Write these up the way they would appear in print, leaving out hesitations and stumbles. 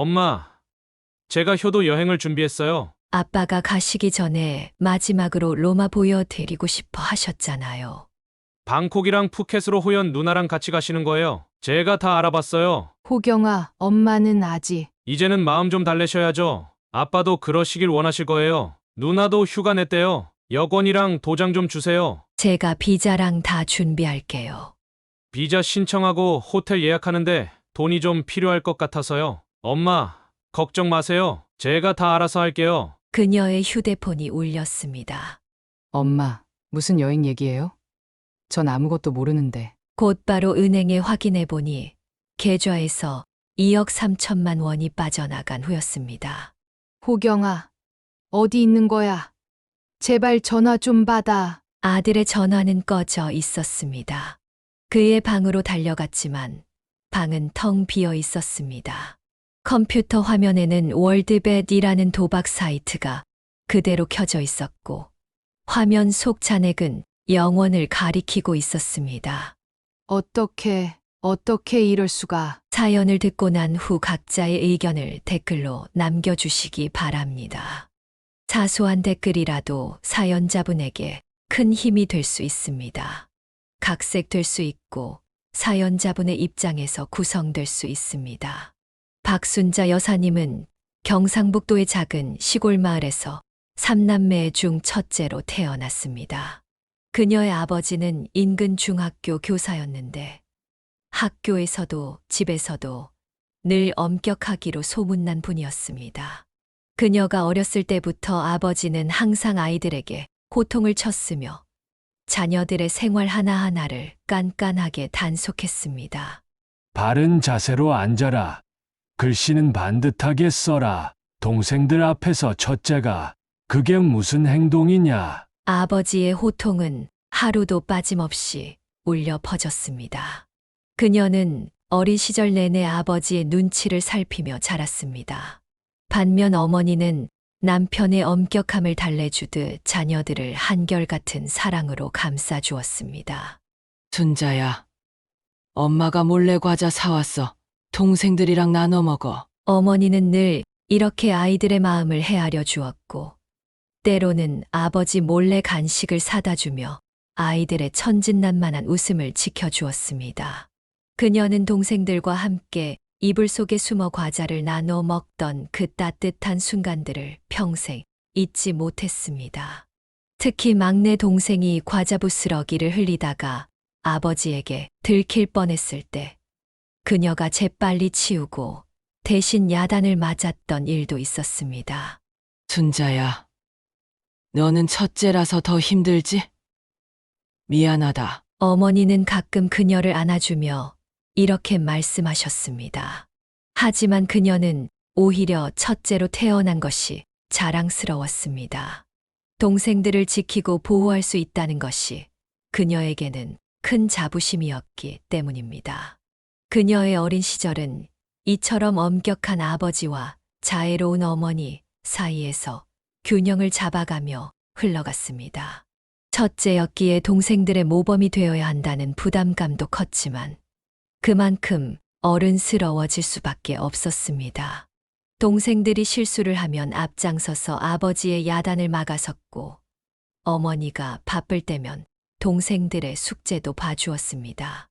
엄마, 제가 효도 여행을 준비했어요. 아빠가 가시기 전에 마지막으로 로마 보여드리고 싶어 하셨잖아요. 방콕이랑 푸켓으로 호연 누나랑 같이 가시는 거예요. 제가 다 알아봤어요. 호경아, 엄마는 아직. 이제는 마음 좀 달래셔야죠. 아빠도 그러시길 원하실 거예요. 누나도 휴가 냈대요. 여권이랑 도장 좀 주세요. 제가 비자랑 다 준비할게요. 비자 신청하고 호텔 예약하는데 돈이 좀 필요할 것 같아서요. 엄마, 걱정 마세요. 제가 다 알아서 할게요. 그녀의 휴대폰이 울렸습니다. 엄마, 무슨 여행 얘기예요? 전 아무것도 모르는데. 곧바로 은행에 확인해 보니 계좌에서 2억 3천만 원이 빠져나간 후였습니다. 호경아, 어디 있는 거야? 제발 전화 좀 받아. 아들의 전화는 꺼져 있었습니다. 그의 방으로 달려갔지만 방은 텅 비어 있었습니다. 컴퓨터 화면에는 월드벳이라는 도박 사이트가 그대로 켜져 있었고 화면 속 잔액은 0원을 가리키고 있었습니다. 어떻게 이럴 수가. 사연을 듣고 난 후 각자의 의견을 댓글로 남겨주시기 바랍니다. 사소한 댓글이라도 사연자분에게 큰 힘이 될 수 있습니다. 각색될 수 있고 사연자분의 입장에서 구성될 수 있습니다. 박순자 여사님은 경상북도의 작은 시골 마을에서 3남매 중 첫째로 태어났습니다. 그녀의 아버지는 인근 중학교 교사였는데 학교에서도 집에서도 늘 엄격하기로 소문난 분이었습니다. 그녀가 어렸을 때부터 아버지는 항상 아이들에게 호통을 쳤으며 자녀들의 생활 하나하나를 깐깐하게 단속했습니다. 바른 자세로 앉아라. 글씨는 반듯하게 써라. 동생들 앞에서 첫째가 그게 무슨 행동이냐. 아버지의 호통은 하루도 빠짐없이 울려 퍼졌습니다. 그녀는 어린 시절 내내 아버지의 눈치를 살피며 자랐습니다. 반면 어머니는 남편의 엄격함을 달래주듯 자녀들을 한결같은 사랑으로 감싸주었습니다. 순자야, 엄마가 몰래 과자 사왔어. 동생들이랑 나눠 먹어. 어머니는 늘 이렇게 아이들의 마음을 헤아려 주었고, 때로는 아버지 몰래 간식을 사다 주며 아이들의 천진난만한 웃음을 지켜주었습니다. 그녀는 동생들과 함께 이불 속에 숨어 과자를 나눠 먹던 그 따뜻한 순간들을 평생 잊지 못했습니다. 특히 막내 동생이 과자 부스러기를 흘리다가 아버지에게 들킬 뻔했을 때 그녀가 재빨리 치우고 대신 야단을 맞았던 일도 있었습니다. 순자야, 너는 첫째라서 더 힘들지? 미안하다. 어머니는 가끔 그녀를 안아주며 이렇게 말씀하셨습니다. 하지만 그녀는 오히려 첫째로 태어난 것이 자랑스러웠습니다. 동생들을 지키고 보호할 수 있다는 것이 그녀에게는 큰 자부심이었기 때문입니다. 그녀의 어린 시절은 이처럼 엄격한 아버지와 자애로운 어머니 사이에서 균형을 잡아가며 흘러갔습니다. 첫째였기에 동생들의 모범이 되어야 한다는 부담감도 컸지만 그만큼 어른스러워질 수밖에 없었습니다. 동생들이 실수를 하면 앞장서서 아버지의 야단을 막아섰고 어머니가 바쁠 때면 동생들의 숙제도 봐주었습니다.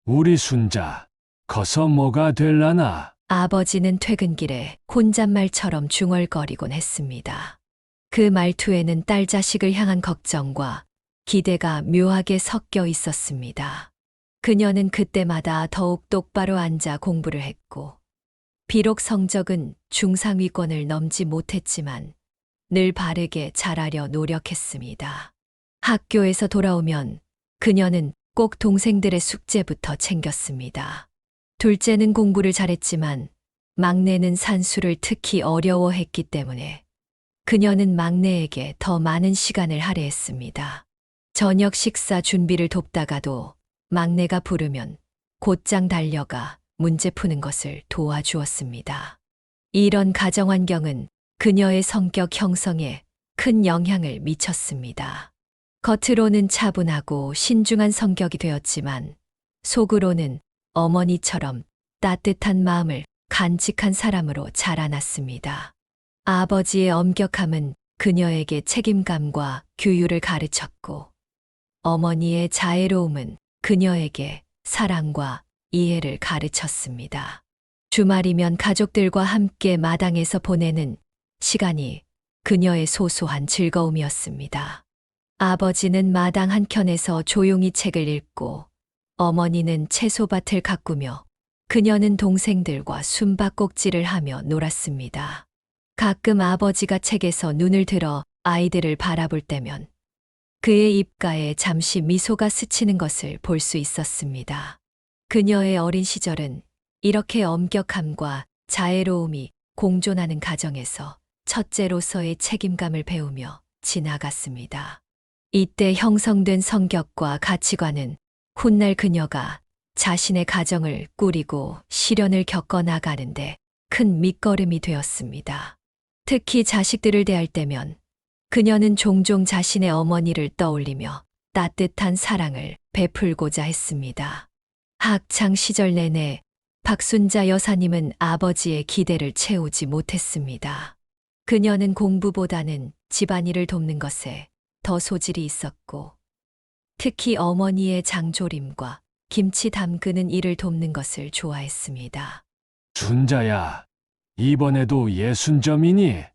우리 순자, 커서 뭐가 될라나. 아버지는 퇴근길에 혼잣말처럼 중얼거리곤 했습니다. 그 말투에는 딸 자식을 향한 걱정과 기대가 묘하게 섞여 있었습니다. 그녀는 그때마다 더욱 똑바로 앉아 공부를 했고, 비록 성적은 중상위권을 넘지 못했지만 늘 바르게 잘하려 노력했습니다. 학교에서 돌아오면 그녀는 꼭 동생들의 숙제부터 챙겼습니다. 둘째는 공부를 잘했지만 막내는 산수를 특히 어려워했기 때문에 그녀는 막내에게 더 많은 시간을 할애했습니다. 저녁 식사 준비를 돕다가도 막내가 부르면 곧장 달려가 문제 푸는 것을 도와주었습니다. 이런 가정 환경은 그녀의 성격 형성에 큰 영향을 미쳤습니다. 겉으로는 차분하고 신중한 성격이 되었지만 속으로는 어머니처럼 따뜻한 마음을 간직한 사람으로 자라났습니다. 아버지의 엄격함은 그녀에게 책임감과 규율을 가르쳤고, 어머니의 자애로움은 그녀에게 사랑과 이해를 가르쳤습니다. 주말이면 가족들과 함께 마당에서 보내는 시간이 그녀의 소소한 즐거움이었습니다. 아버지는 마당 한켠에서 조용히 책을 읽고, 어머니는 채소밭을 가꾸며, 그녀는 동생들과 숨바꼭질을 하며 놀았습니다. 가끔 아버지가 책에서 눈을 들어 아이들을 바라볼 때면 그의 입가에 잠시 미소가 스치는 것을 볼 수 있었습니다. 그녀의 어린 시절은 이렇게 엄격함과 자애로움이 공존하는 가정에서 첫째로서의 책임감을 배우며 지나갔습니다. 이때 형성된 성격과 가치관은 훗날 그녀가 자신의 가정을 꾸리고 시련을 겪어 나가는데 큰 밑거름이 되었습니다. 특히 자식들을 대할 때면 그녀는 종종 자신의 어머니를 떠올리며 따뜻한 사랑을 베풀고자 했습니다. 학창 시절 내내 박순자 여사님은 아버지의 기대를 채우지 못했습니다. 그녀는 공부보다는 집안일을 돕는 것에 더 소질이 있었고, 특히 어머니의 장조림과 김치 담그는 일을 돕는 것을 좋아했습니다. 순자야, 이번에도 60점이니?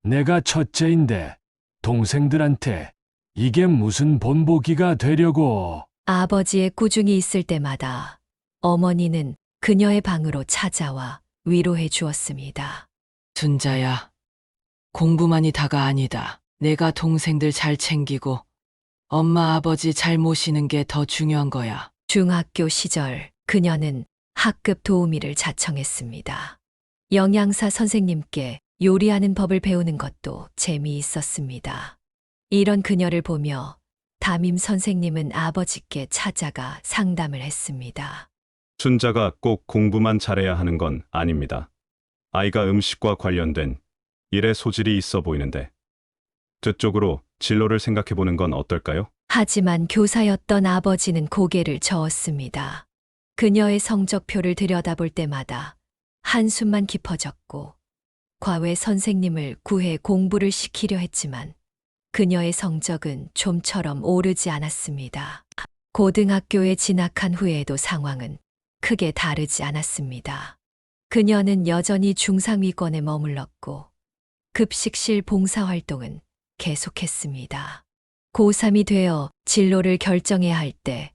내가 첫째인데 동생들한테 이게 무슨 본보기가 되려고. 아버지의 꾸중이 있을 때마다 어머니는 그녀의 방으로 찾아와 위로해 주었습니다. 순자야, 공부만이 다가 아니다. 내가 동생들 잘 챙기고 엄마 아버지 잘 모시는 게 더 중요한 거야. 중학교 시절 그녀는 학급 도우미를 자청했습니다. 영양사 선생님께 요리하는 법을 배우는 것도 재미있었습니다. 이런 그녀를 보며 담임 선생님은 아버지께 찾아가 상담을 했습니다. 순자가 꼭 공부만 잘해야 하는 건 아닙니다. 아이가 음식과 관련된 일에 소질이 있어 보이는데 저쪽으로 진로를 생각해 보는 건 어떨까요? 하지만 교사였던 아버지는 고개를 저었습니다. 그녀의 성적표를 들여다볼 때마다 한숨만 깊어졌고, 과외 선생님을 구해 공부를 시키려 했지만 그녀의 성적은 좀처럼 오르지 않았습니다. 고등학교에 진학한 후에도 상황은 크게 다르지 않았습니다. 그녀는 여전히 중상위권에 머물렀고, 급식실 봉사활동은 계속했습니다. 고3이 되어 진로를 결정해야 할 때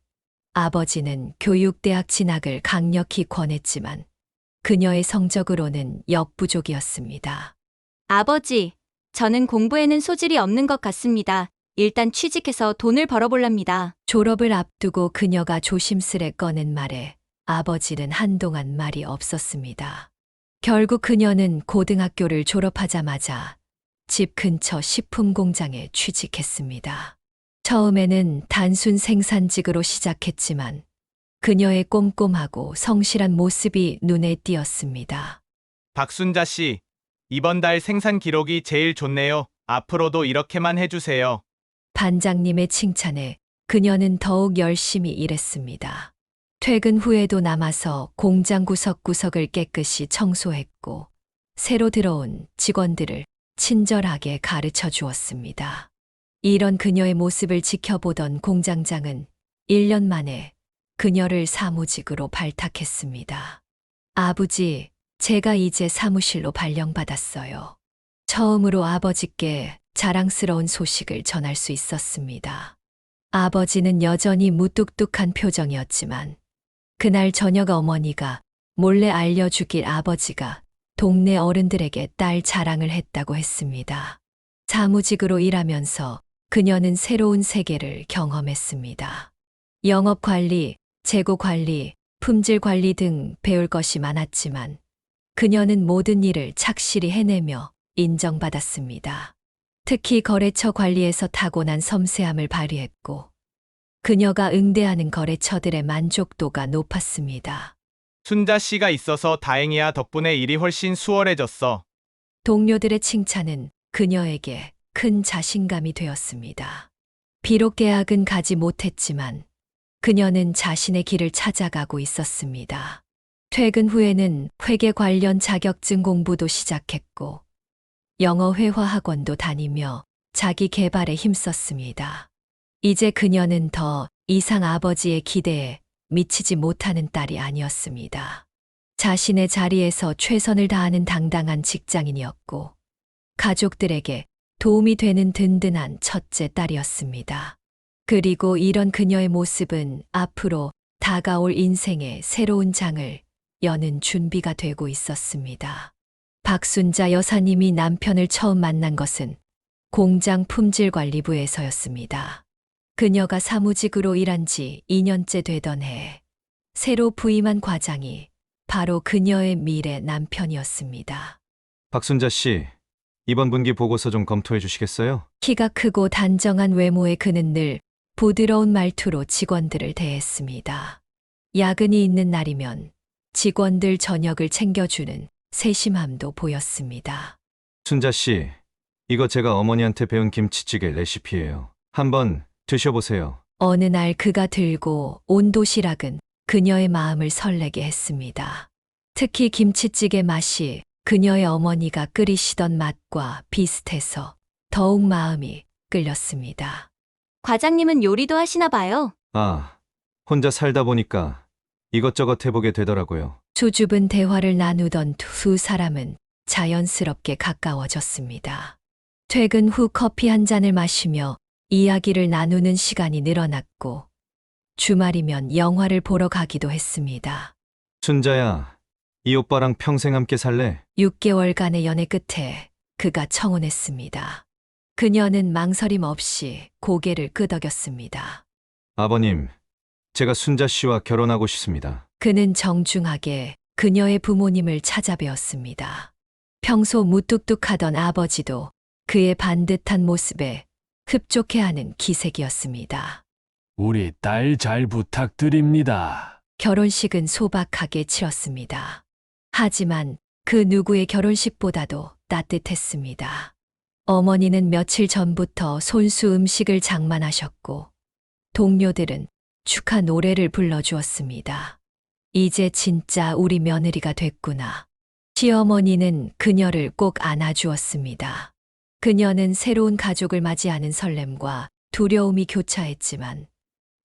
아버지는 교육대학 진학을 강력히 권했지만 그녀의 성적으로는 역부족이었습니다. 아버지, 저는 공부에는 소질이 없는 것 같습니다. 일단 취직해서 돈을 벌어볼랍니다. 졸업을 앞두고 그녀가 조심스레 꺼낸 말에 아버지는 한동안 말이 없었습니다. 결국 그녀는 고등학교를 졸업하자마자 집 근처 식품 공장에 취직했습니다. 처음에는 단순 생산직으로 시작했지만 그녀의 꼼꼼하고 성실한 모습이 눈에 띄었습니다. 박순자 씨, 이번 달 생산 기록이 제일 좋네요. 앞으로도 이렇게만 해주세요. 반장님의 칭찬에 그녀는 더욱 열심히 일했습니다. 퇴근 후에도 남아서 공장 구석구석을 깨끗이 청소했고, 새로 들어온 직원들을 친절하게 가르쳐 주었습니다. 이런 그녀의 모습을 지켜보던 공장장은 1년 만에 그녀를 사무직으로 발탁했습니다. 아버지, 제가 이제 사무실로 발령받았어요. 처음으로 아버지께 자랑스러운 소식을 전할 수 있었습니다. 아버지는 여전히 무뚝뚝한 표정이었지만 그날 저녁 어머니가 몰래 알려주길 아버지가 동네 어른들에게 딸 자랑을 했다고 했습니다. 사무직으로 일하면서 그녀는 새로운 세계를 경험했습니다. 영업관리, 재고관리, 품질관리 등 배울 것이 많았지만 그녀는 모든 일을 착실히 해내며 인정받았습니다. 특히 거래처 관리에서 타고난 섬세함을 발휘했고, 그녀가 응대하는 거래처들의 만족도가 높았습니다. 순자 씨가 있어서 다행이야. 덕분에 일이 훨씬 수월해졌어. 동료들의 칭찬은 그녀에게 큰 자신감이 되었습니다. 비록 계약은 가지 못했지만 그녀는 자신의 길을 찾아가고 있었습니다. 퇴근 후에는 회계 관련 자격증 공부도 시작했고, 영어 회화 학원도 다니며 자기 개발에 힘썼습니다. 이제 그녀는 더 이상 아버지의 기대에 미치지 못하는 딸이 아니었습니다. 자신의 자리에서 최선을 다하는 당당한 직장인이었고, 가족들에게 도움이 되는 든든한 첫째 딸이었습니다. 그리고 이런 그녀의 모습은 앞으로 다가올 인생의 새로운 장을 여는 준비가 되고 있었습니다. 박순자 여사님이 남편을 처음 만난 것은 공장 품질관리부에서였습니다. 그녀가 사무직으로 일한 지 2년째 되던 해, 새로 부임한 과장이 바로 그녀의 미래 남편이었습니다. 박순자 씨, 이번 분기 보고서 좀 검토해 주시겠어요? 키가 크고 단정한 외모의 그는 늘 부드러운 말투로 직원들을 대했습니다. 야근이 있는 날이면 직원들 저녁을 챙겨주는 세심함도 보였습니다. 순자 씨, 이거 제가 어머니한테 배운 김치찌개 레시피예요. 한번 드셔보세요. 어느 날 그가 들고 온 도시락은 그녀의 마음을 설레게 했습니다. 특히 김치찌개 맛이 그녀의 어머니가 끓이시던 맛과 비슷해서 더욱 마음이 끌렸습니다. 과장님은 요리도 하시나 봐요. 아, 혼자 살다 보니까 이것저것 해보게 되더라고요. 수줍은 대화를 나누던 두 사람은 자연스럽게 가까워졌습니다. 퇴근 후 커피 한 잔을 마시며 이야기를 나누는 시간이 늘어났고, 주말이면 영화를 보러 가기도 했습니다. 순자야, 이 오빠랑 평생 함께 살래? 6개월간의 연애 끝에 그가 청혼했습니다. 그녀는 망설임 없이 고개를 끄덕였습니다. 아버님, 제가 순자 씨와 결혼하고 싶습니다. 그는 정중하게 그녀의 부모님을 찾아뵈었습니다. 평소 무뚝뚝하던 아버지도 그의 반듯한 모습에 흡족해하는 기색이었습니다. 우리 딸 잘 부탁드립니다. 결혼식은 소박하게 치렀습니다. 하지만 그 누구의 결혼식보다도 따뜻했습니다. 어머니는 며칠 전부터 손수 음식을 장만하셨고, 동료들은 축하 노래를 불러주었습니다. 이제 진짜 우리 며느리가 됐구나. 시어머니는 그녀를 꼭 안아주었습니다. 그녀는 새로운 가족을 맞이하는 설렘과 두려움이 교차했지만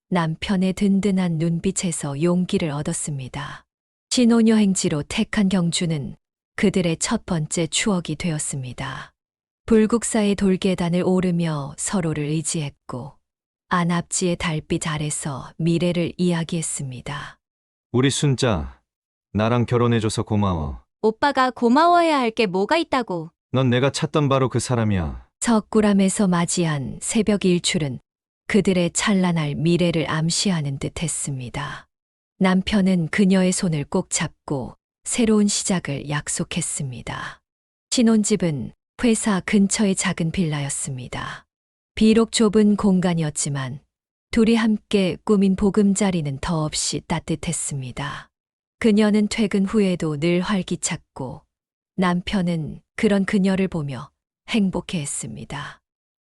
남편의 든든한 눈빛에서 용기를 얻었습니다. 신혼여행지로 택한 경주는 그들의 첫 번째 추억이 되었습니다. 불국사의 돌계단을 오르며 서로를 의지했고, 안압지의 달빛 아래서 미래를 이야기했습니다. 우리 순자, 나랑 결혼해줘서 고마워. 오빠가 고마워해야 할 게 뭐가 있다고. 넌 내가 찾던 바로 그 사람이야. 석굴암에서 맞이한 새벽 일출은 그들의 찬란할 미래를 암시하는 듯 했습니다. 남편은 그녀의 손을 꼭 잡고 새로운 시작을 약속했습니다. 신혼집은 회사 근처의 작은 빌라였습니다. 비록 좁은 공간이었지만 둘이 함께 꾸민 보금자리는 더없이 따뜻했습니다. 그녀는 퇴근 후에도 늘 활기찼고, 남편은 그런 그녀를 보며 행복해했습니다.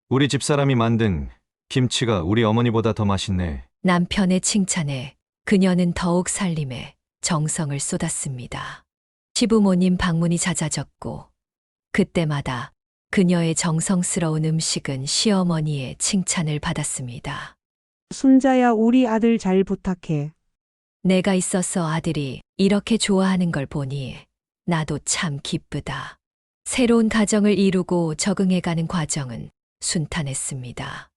우리 집사람이 만든 김치가 우리 어머니보다 더 맛있네. 남편의 칭찬에 그녀는 더욱 살림에 정성을 쏟았습니다. 시부모님 방문이 잦아졌고, 그때마다 그녀의 정성스러운 음식은 시어머니의 칭찬을 받았습니다. 순자야, 우리 아들 잘 부탁해. 내가 있어서 아들이 이렇게 좋아하는 걸 보니 나도 참 기쁘다. 새로운 가정을 이루고 적응해가는 과정은 순탄했습니다.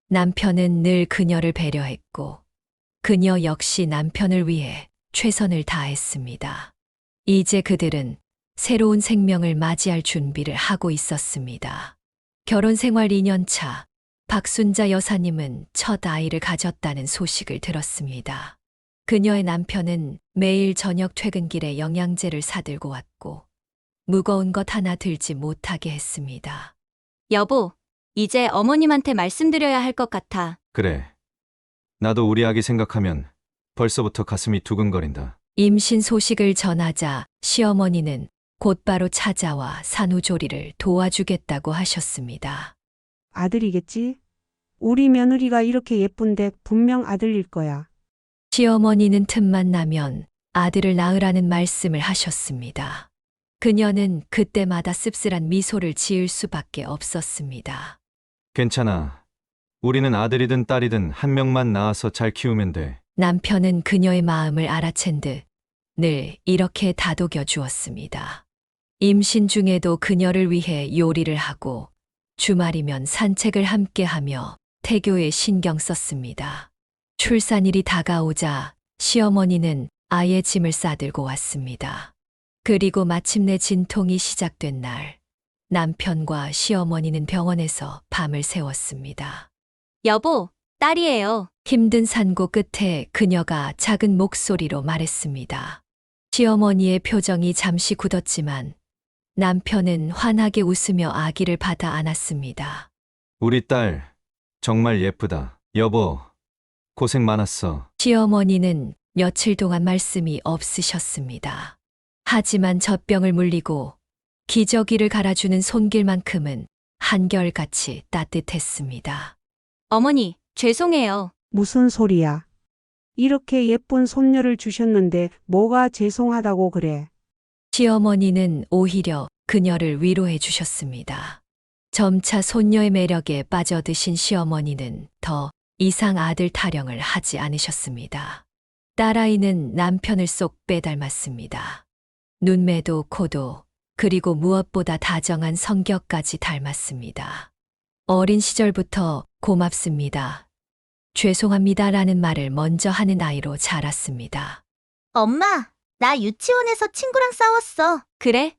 남편은 늘 그녀를 배려했고, 그녀 역시 남편을 위해 최선을 다했습니다. 이제 그들은 새로운 생명을 맞이할 준비를 하고 있었습니다. 결혼 생활 2년 차, 박순자 여사님은 첫 아이를 가졌다는 소식을 들었습니다. 그녀의 남편은 매일 저녁 퇴근길에 영양제를 사들고 왔고, 무거운 것 하나 들지 못하게 했습니다. 여보, 이제 어머님한테 말씀드려야 할 것 같아. 그래. 나도 우리 아기 생각하면 벌써부터 가슴이 두근거린다. 임신 소식을 전하자 시어머니는 곧바로 찾아와 산후조리를 도와주겠다고 하셨습니다. 아들이겠지? 우리 며느리가 이렇게 예쁜데 분명 아들일 거야. 시어머니는 틈만 나면 아들을 낳으라는 말씀을 하셨습니다. 그녀는 그때마다 씁쓸한 미소를 지을 수밖에 없었습니다. 괜찮아. 우리는 아들이든 딸이든 한 명만 낳아서 잘 키우면 돼. 남편은 그녀의 마음을 알아챈 듯 늘 이렇게 다독여 주었습니다. 임신 중에도 그녀를 위해 요리를 하고 주말이면 산책을 함께하며 태교에 신경 썼습니다. 출산일이 다가오자 시어머니는 아이의 짐을 싸들고 왔습니다. 그리고 마침내 진통이 시작된 날, 남편과 시어머니는 병원에서 밤을 새웠습니다. 여보, 딸이에요. 힘든 산고 끝에 그녀가 작은 목소리로 말했습니다. 시어머니의 표정이 잠시 굳었지만 남편은 환하게 웃으며 아기를 받아 안았습니다. 우리 딸, 정말 예쁘다. 여보, 고생 많았어. 시어머니는 며칠 동안 말씀이 없으셨습니다. 하지만 젖병을 물리고 기저귀를 갈아주는 손길만큼은 한결같이 따뜻했습니다. 어머니, 죄송해요. 무슨 소리야? 이렇게 예쁜 손녀를 주셨는데 뭐가 죄송하다고 그래? 시어머니는 오히려 그녀를 위로해 주셨습니다. 점차 손녀의 매력에 빠져드신 시어머니는 더 이상 아들 타령을 하지 않으셨습니다. 딸아이는 남편을 쏙 빼닮았습니다. 눈매도 코도 그리고 무엇보다 다정한 성격까지 닮았습니다. 어린 시절부터 고맙습니다. 죄송합니다라는 말을 먼저 하는 아이로 자랐습니다. 엄마, 나 유치원에서 친구랑 싸웠어. 그래?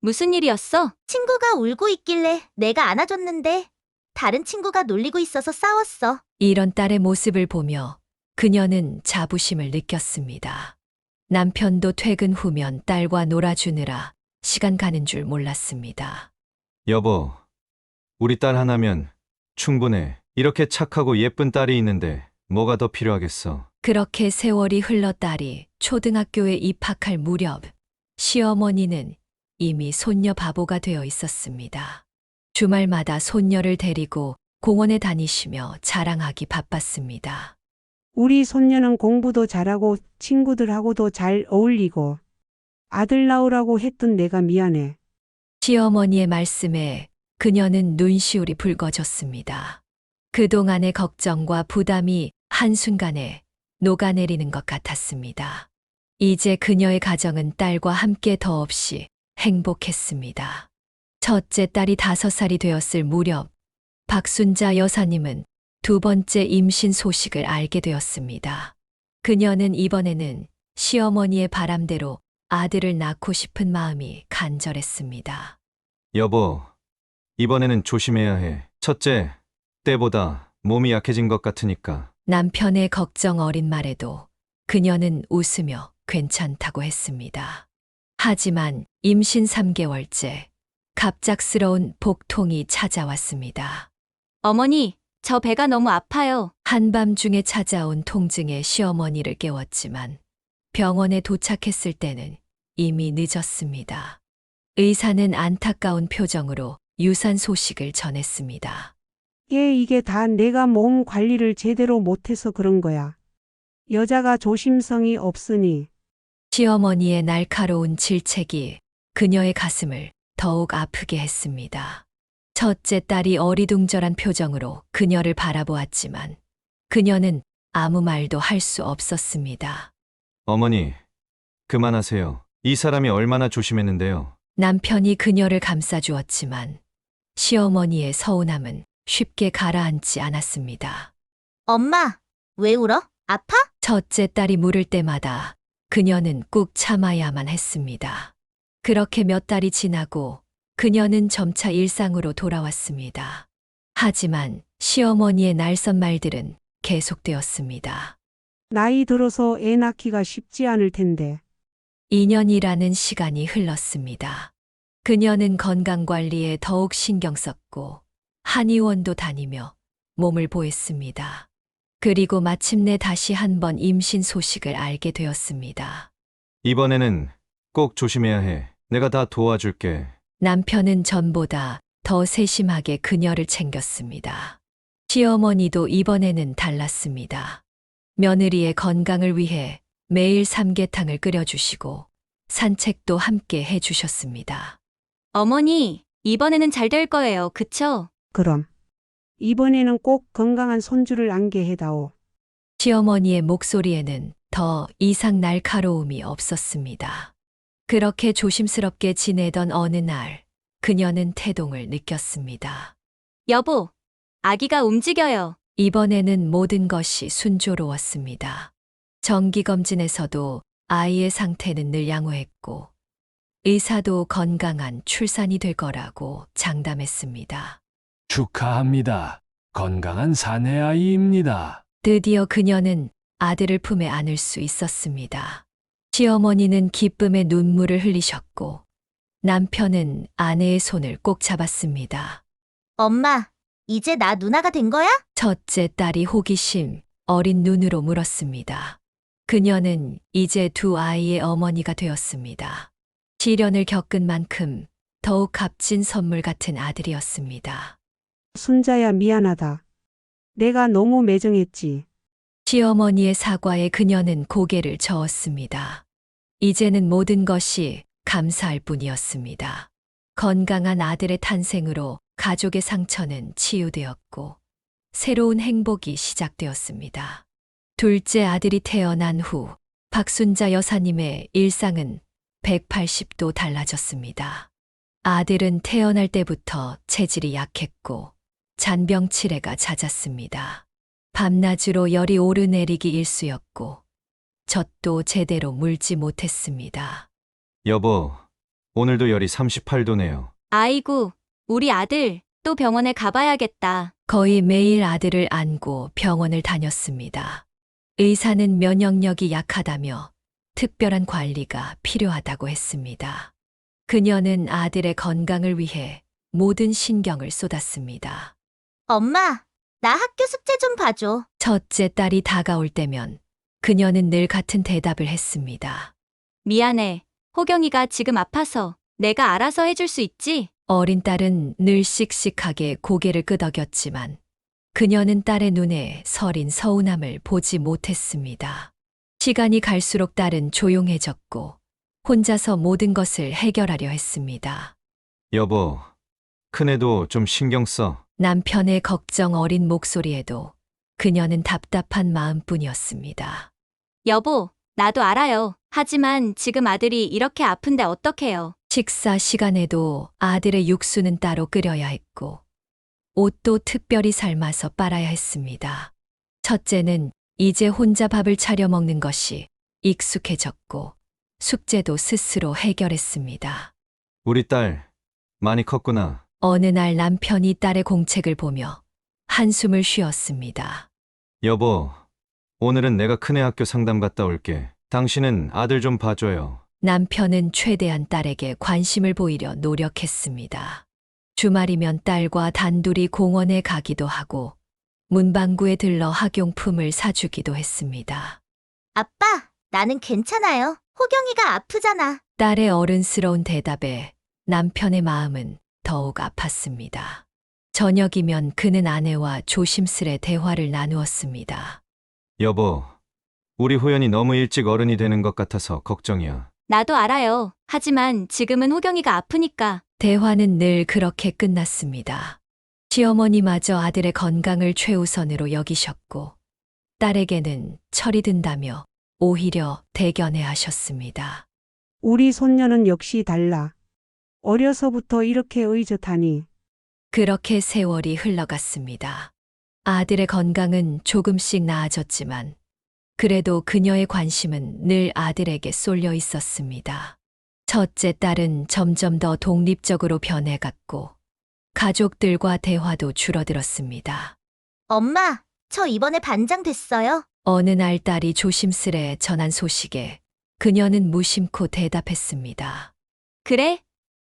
무슨 일이었어? 친구가 울고 있길래 내가 안아줬는데 다른 친구가 놀리고 있어서 싸웠어. 이런 딸의 모습을 보며 그녀는 자부심을 느꼈습니다. 남편도 퇴근 후면 딸과 놀아주느라 시간 가는 줄 몰랐습니다. 여보, 우리 딸 하나면 충분해. 이렇게 착하고 예쁜 딸이 있는데 뭐가 더 필요하겠어. 그렇게 세월이 흘러 딸이 초등학교에 입학할 무렵 시어머니는 이미 손녀 바보가 되어 있었습니다. 주말마다 손녀를 데리고 공원에 다니시며 자랑하기 바빴습니다. 우리 손녀는 공부도 잘하고 친구들하고도 잘 어울리고 아들 낳으라고 했던 내가 미안해. 시어머니의 말씀에 그녀는 눈시울이 붉어졌습니다. 그동안의 걱정과 부담이 한순간에 녹아내리는 것 같았습니다. 이제 그녀의 가정은 딸과 함께 더없이 행복했습니다. 첫째 딸이 5살이 되었을 무렵 박순자 여사님은 두 번째 임신 소식을 알게 되었습니다. 그녀는 이번에는 시어머니의 바람대로 아들을 낳고 싶은 마음이 간절했습니다. 여보, 이번에는 조심해야 해. 첫째, 때보다 몸이 약해진 것 같으니까. 남편의 걱정 어린 말에도 그녀는 웃으며 괜찮다고 했습니다. 하지만 임신 3개월째 갑작스러운 복통이 찾아왔습니다. 어머니, 저 배가 너무 아파요. 한밤중에 찾아온 통증에 시어머니를 깨웠지만 병원에 도착했을 때는 이미 늦었습니다. 의사는 안타까운 표정으로 유산 소식을 전했습니다. 이게 다 내가 몸 관리를 제대로 못해서 그런 거야. 여자가 조심성이 없으니. 시어머니의 날카로운 질책이 그녀의 가슴을 더욱 아프게 했습니다. 첫째 딸이 어리둥절한 표정으로 그녀를 바라보았지만 그녀는 아무 말도 할 수 없었습니다. 어머니, 그만하세요. 이 사람이 얼마나 조심했는데요. 남편이 그녀를 감싸주었지만 시어머니의 서운함은 쉽게 가라앉지 않았습니다. 엄마, 왜 울어? 아파? 첫째 딸이 물을 때마다 그녀는 꾹 참아야만 했습니다. 그렇게 몇 달이 지나고 그녀는 점차 일상으로 돌아왔습니다. 하지만 시어머니의 날선 말들은 계속되었습니다. 나이 들어서 애 낳기가 쉽지 않을 텐데. 2년이라는 시간이 흘렀습니다. 그녀는 건강관리에 더욱 신경 썼고 한의원도 다니며 몸을 보했습니다. 그리고 마침내 다시 한번 임신 소식을 알게 되었습니다. 이번에는 꼭 조심해야 해. 내가 다 도와줄게. 남편은 전보다 더 세심하게 그녀를 챙겼습니다. 시어머니도 이번에는 달랐습니다. 며느리의 건강을 위해 매일 삼계탕을 끓여주시고 산책도 함께 해주셨습니다. 어머니, 이번에는 잘 될 거예요. 그쵸? 그럼. 이번에는 꼭 건강한 손주를 안게 해다오. 시어머니의 목소리에는 더 이상 날카로움이 없었습니다. 그렇게 조심스럽게 지내던 어느 날, 그녀는 태동을 느꼈습니다. 여보, 아기가 움직여요. 이번에는 모든 것이 순조로웠습니다. 정기검진에서도 아이의 상태는 늘 양호했고, 의사도 건강한 출산이 될 거라고 장담했습니다. 축하합니다. 건강한 사내아이입니다. 드디어 그녀는 아들을 품에 안을 수 있었습니다. 시어머니는 기쁨의 눈물을 흘리셨고, 남편은 아내의 손을 꼭 잡았습니다. 엄마, 이제 나 누나가 된 거야? 첫째 딸이 호기심 어린 눈으로 물었습니다. 그녀는 이제 두 아이의 어머니가 되었습니다. 시련을 겪은 만큼 더욱 값진 선물 같은 아들이었습니다. 순자야, 미안하다. 내가 너무 매정했지. 시어머니의 사과에 그녀는 고개를 저었습니다. 이제는 모든 것이 감사할 뿐이었습니다. 건강한 아들의 탄생으로 가족의 상처는 치유되었고 새로운 행복이 시작되었습니다. 둘째 아들이 태어난 후 박순자 여사님의 일상은 180도 달라졌습니다. 아들은 태어날 때부터 체질이 약했고 잔병치레가 잦았습니다. 밤낮으로 열이 오르내리기 일쑤였고 젖도 제대로 물지 못했습니다. 여보, 오늘도 열이 38도네요. 아이고, 우리 아들 또 병원에 가봐야겠다. 거의 매일 아들을 안고 병원을 다녔습니다. 의사는 면역력이 약하다며 특별한 관리가 필요하다고 했습니다. 그녀는 아들의 건강을 위해 모든 신경을 쏟았습니다. 엄마, 나 학교 숙제 좀 봐줘. 첫째 딸이 다가올 때면 그녀는 늘 같은 대답을 했습니다. 미안해. 호경이가 지금 아파서 내가 알아서 해줄 수 있지? 어린 딸은 늘 씩씩하게 고개를 끄덕였지만 그녀는 딸의 눈에 서린 서운함을 보지 못했습니다. 시간이 갈수록 딸은 조용해졌고 혼자서 모든 것을 해결하려 했습니다. 여보, 큰애도 좀 신경 써. 남편의 걱정 어린 목소리에도 그녀는 답답한 마음뿐이었습니다. 여보, 나도 알아요. 하지만 지금 아들이 이렇게 아픈데 어떡해요? 식사 시간에도 아들의 육수는 따로 끓여야 했고 옷도 특별히 삶아서 빨아야 했습니다. 첫째는 이제 혼자 밥을 차려 먹는 것이 익숙해졌고 숙제도 스스로 해결했습니다. 우리 딸, 많이 컸구나. 어느 날 남편이 딸의 공책을 보며 한숨을 쉬었습니다. 여보, 오늘은 내가 큰애 학교 상담 갔다 올게. 당신은 아들 좀 봐줘요. 남편은 최대한 딸에게 관심을 보이려 노력했습니다. 주말이면 딸과 단둘이 공원에 가기도 하고 문방구에 들러 학용품을 사주기도 했습니다. 아빠, 나는 괜찮아요. 호경이가 아프잖아. 딸의 어른스러운 대답에 남편의 마음은 더욱 아팠습니다. 저녁이면 그는 아내와 조심스레 대화를 나누었습니다. 여보, 우리 호연이 너무 일찍 어른이 되는 것 같아서 걱정이야. 나도 알아요. 하지만 지금은 호경이가 아프니까. 대화는 늘 그렇게 끝났습니다. 시어머니마저 아들의 건강을 최우선으로 여기셨고 딸에게는 철이 든다며 오히려 대견해 하셨습니다. 우리 손녀는 역시 달라. 어려서부터 이렇게 의젓하니. 그렇게 세월이 흘러갔습니다. 아들의 건강은 조금씩 나아졌지만 그래도 그녀의 관심은 늘 아들에게 쏠려 있었습니다. 첫째 딸은 점점 더 독립적으로 변해갔고 가족들과 대화도 줄어들었습니다. 엄마, 저 이번에 반장 됐어요. 어느 날 딸이 조심스레 전한 소식에 그녀는 무심코 대답했습니다. 그래?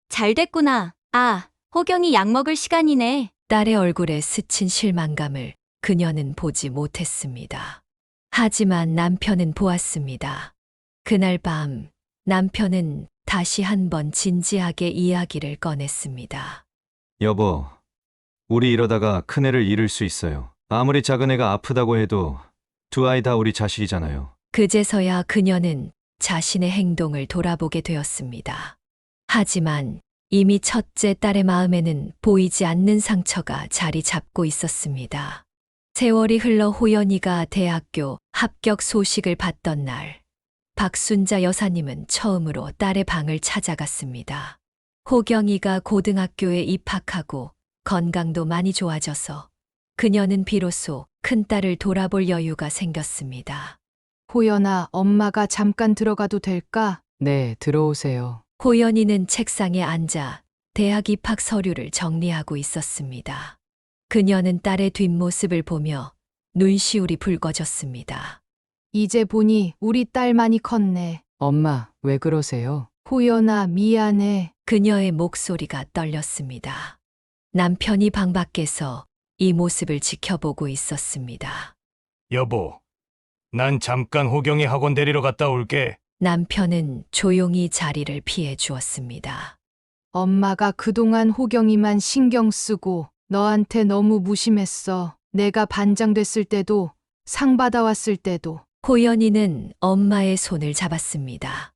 잘 됐구나. 아, 호경이 약 먹을 시간이네. 딸의 얼굴에 스친 실망감을 그녀는 보지 못했습니다. 하지만 남편은 보았습니다. 그날 밤 남편은 다시 한번 진지하게 이야기를 꺼냈습니다. 여보, 우리 이러다가 큰애를 잃을 수 있어요. 아무리 작은 애가 아프다고 해도 두 아이 다 우리 자식이잖아요. 그제서야 그녀는 자신의 행동을 돌아보게 되었습니다. 하지만 이미 첫째 딸의 마음에는 보이지 않는 상처가 자리 잡고 있었습니다. 세월이 흘러 호연이가 대학교 합격 소식을 받던 날, 박순자 여사님은 처음으로 딸의 방을 찾아갔습니다. 호경이가 고등학교에 입학하고 건강도 많이 좋아져서 그녀는 비로소 큰딸을 돌아볼 여유가 생겼습니다. 호연아, 엄마가 잠깐 들어가도 될까? 네, 들어오세요. 호연이는 책상에 앉아 대학 입학 서류를 정리하고 있었습니다. 그녀는 딸의 뒷모습을 보며 눈시울이 붉어졌습니다. 이제 보니 우리 딸 많이 컸네. 엄마, 왜 그러세요? 호연아, 미안해. 그녀의 목소리가 떨렸습니다. 남편이 방 밖에서 이 모습을 지켜보고 있었습니다. 여보, 난 잠깐 호경이 학원 데리러 갔다 올게. 남편은 조용히 자리를 피해 주었습니다. 엄마가 그동안 호경이만 신경 쓰고 너한테 너무 무심했어. 내가 반장 됐을 때도 상 받아왔을 때도. 호연이는 엄마의 손을 잡았습니다.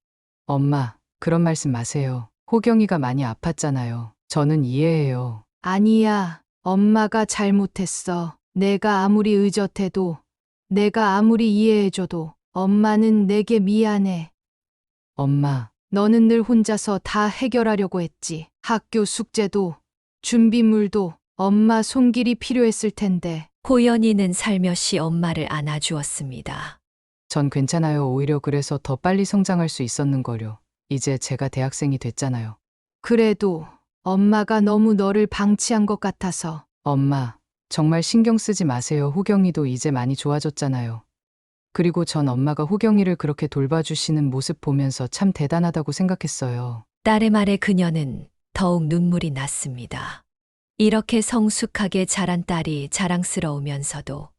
엄마, 그런 말씀 마세요. 호경이가 많이 아팠잖아요. 저는 이해해요. 아니야. 엄마가 잘못했어. 내가 아무리 의젓해도, 내가 아무리 이해해줘도 엄마는 내게 미안해. 엄마, 너는 늘 혼자서 다 해결하려고 했지. 학교 숙제도, 준비물도 엄마 손길이 필요했을 텐데. 호연이는 살며시 엄마를 안아주었습니다. 전 괜찮아요. 오히려 그래서 더 빨리 성장할 수 있었는걸요. 이제 제가 대학생이 됐잖아요. 그래도 엄마가 너무 너를 방치한 것 같아서. 엄마, 정말 신경 쓰지 마세요. 호경이도 이제 많이 좋아졌잖아요. 그리고 전 엄마가 호경이를 그렇게 돌봐주시는 모습 보면서 참 대단하다고 생각했어요. 딸의 말에 그녀는 더욱 눈물이 났습니다. 이렇게 성숙하게 자란 딸이 자랑스러우면서도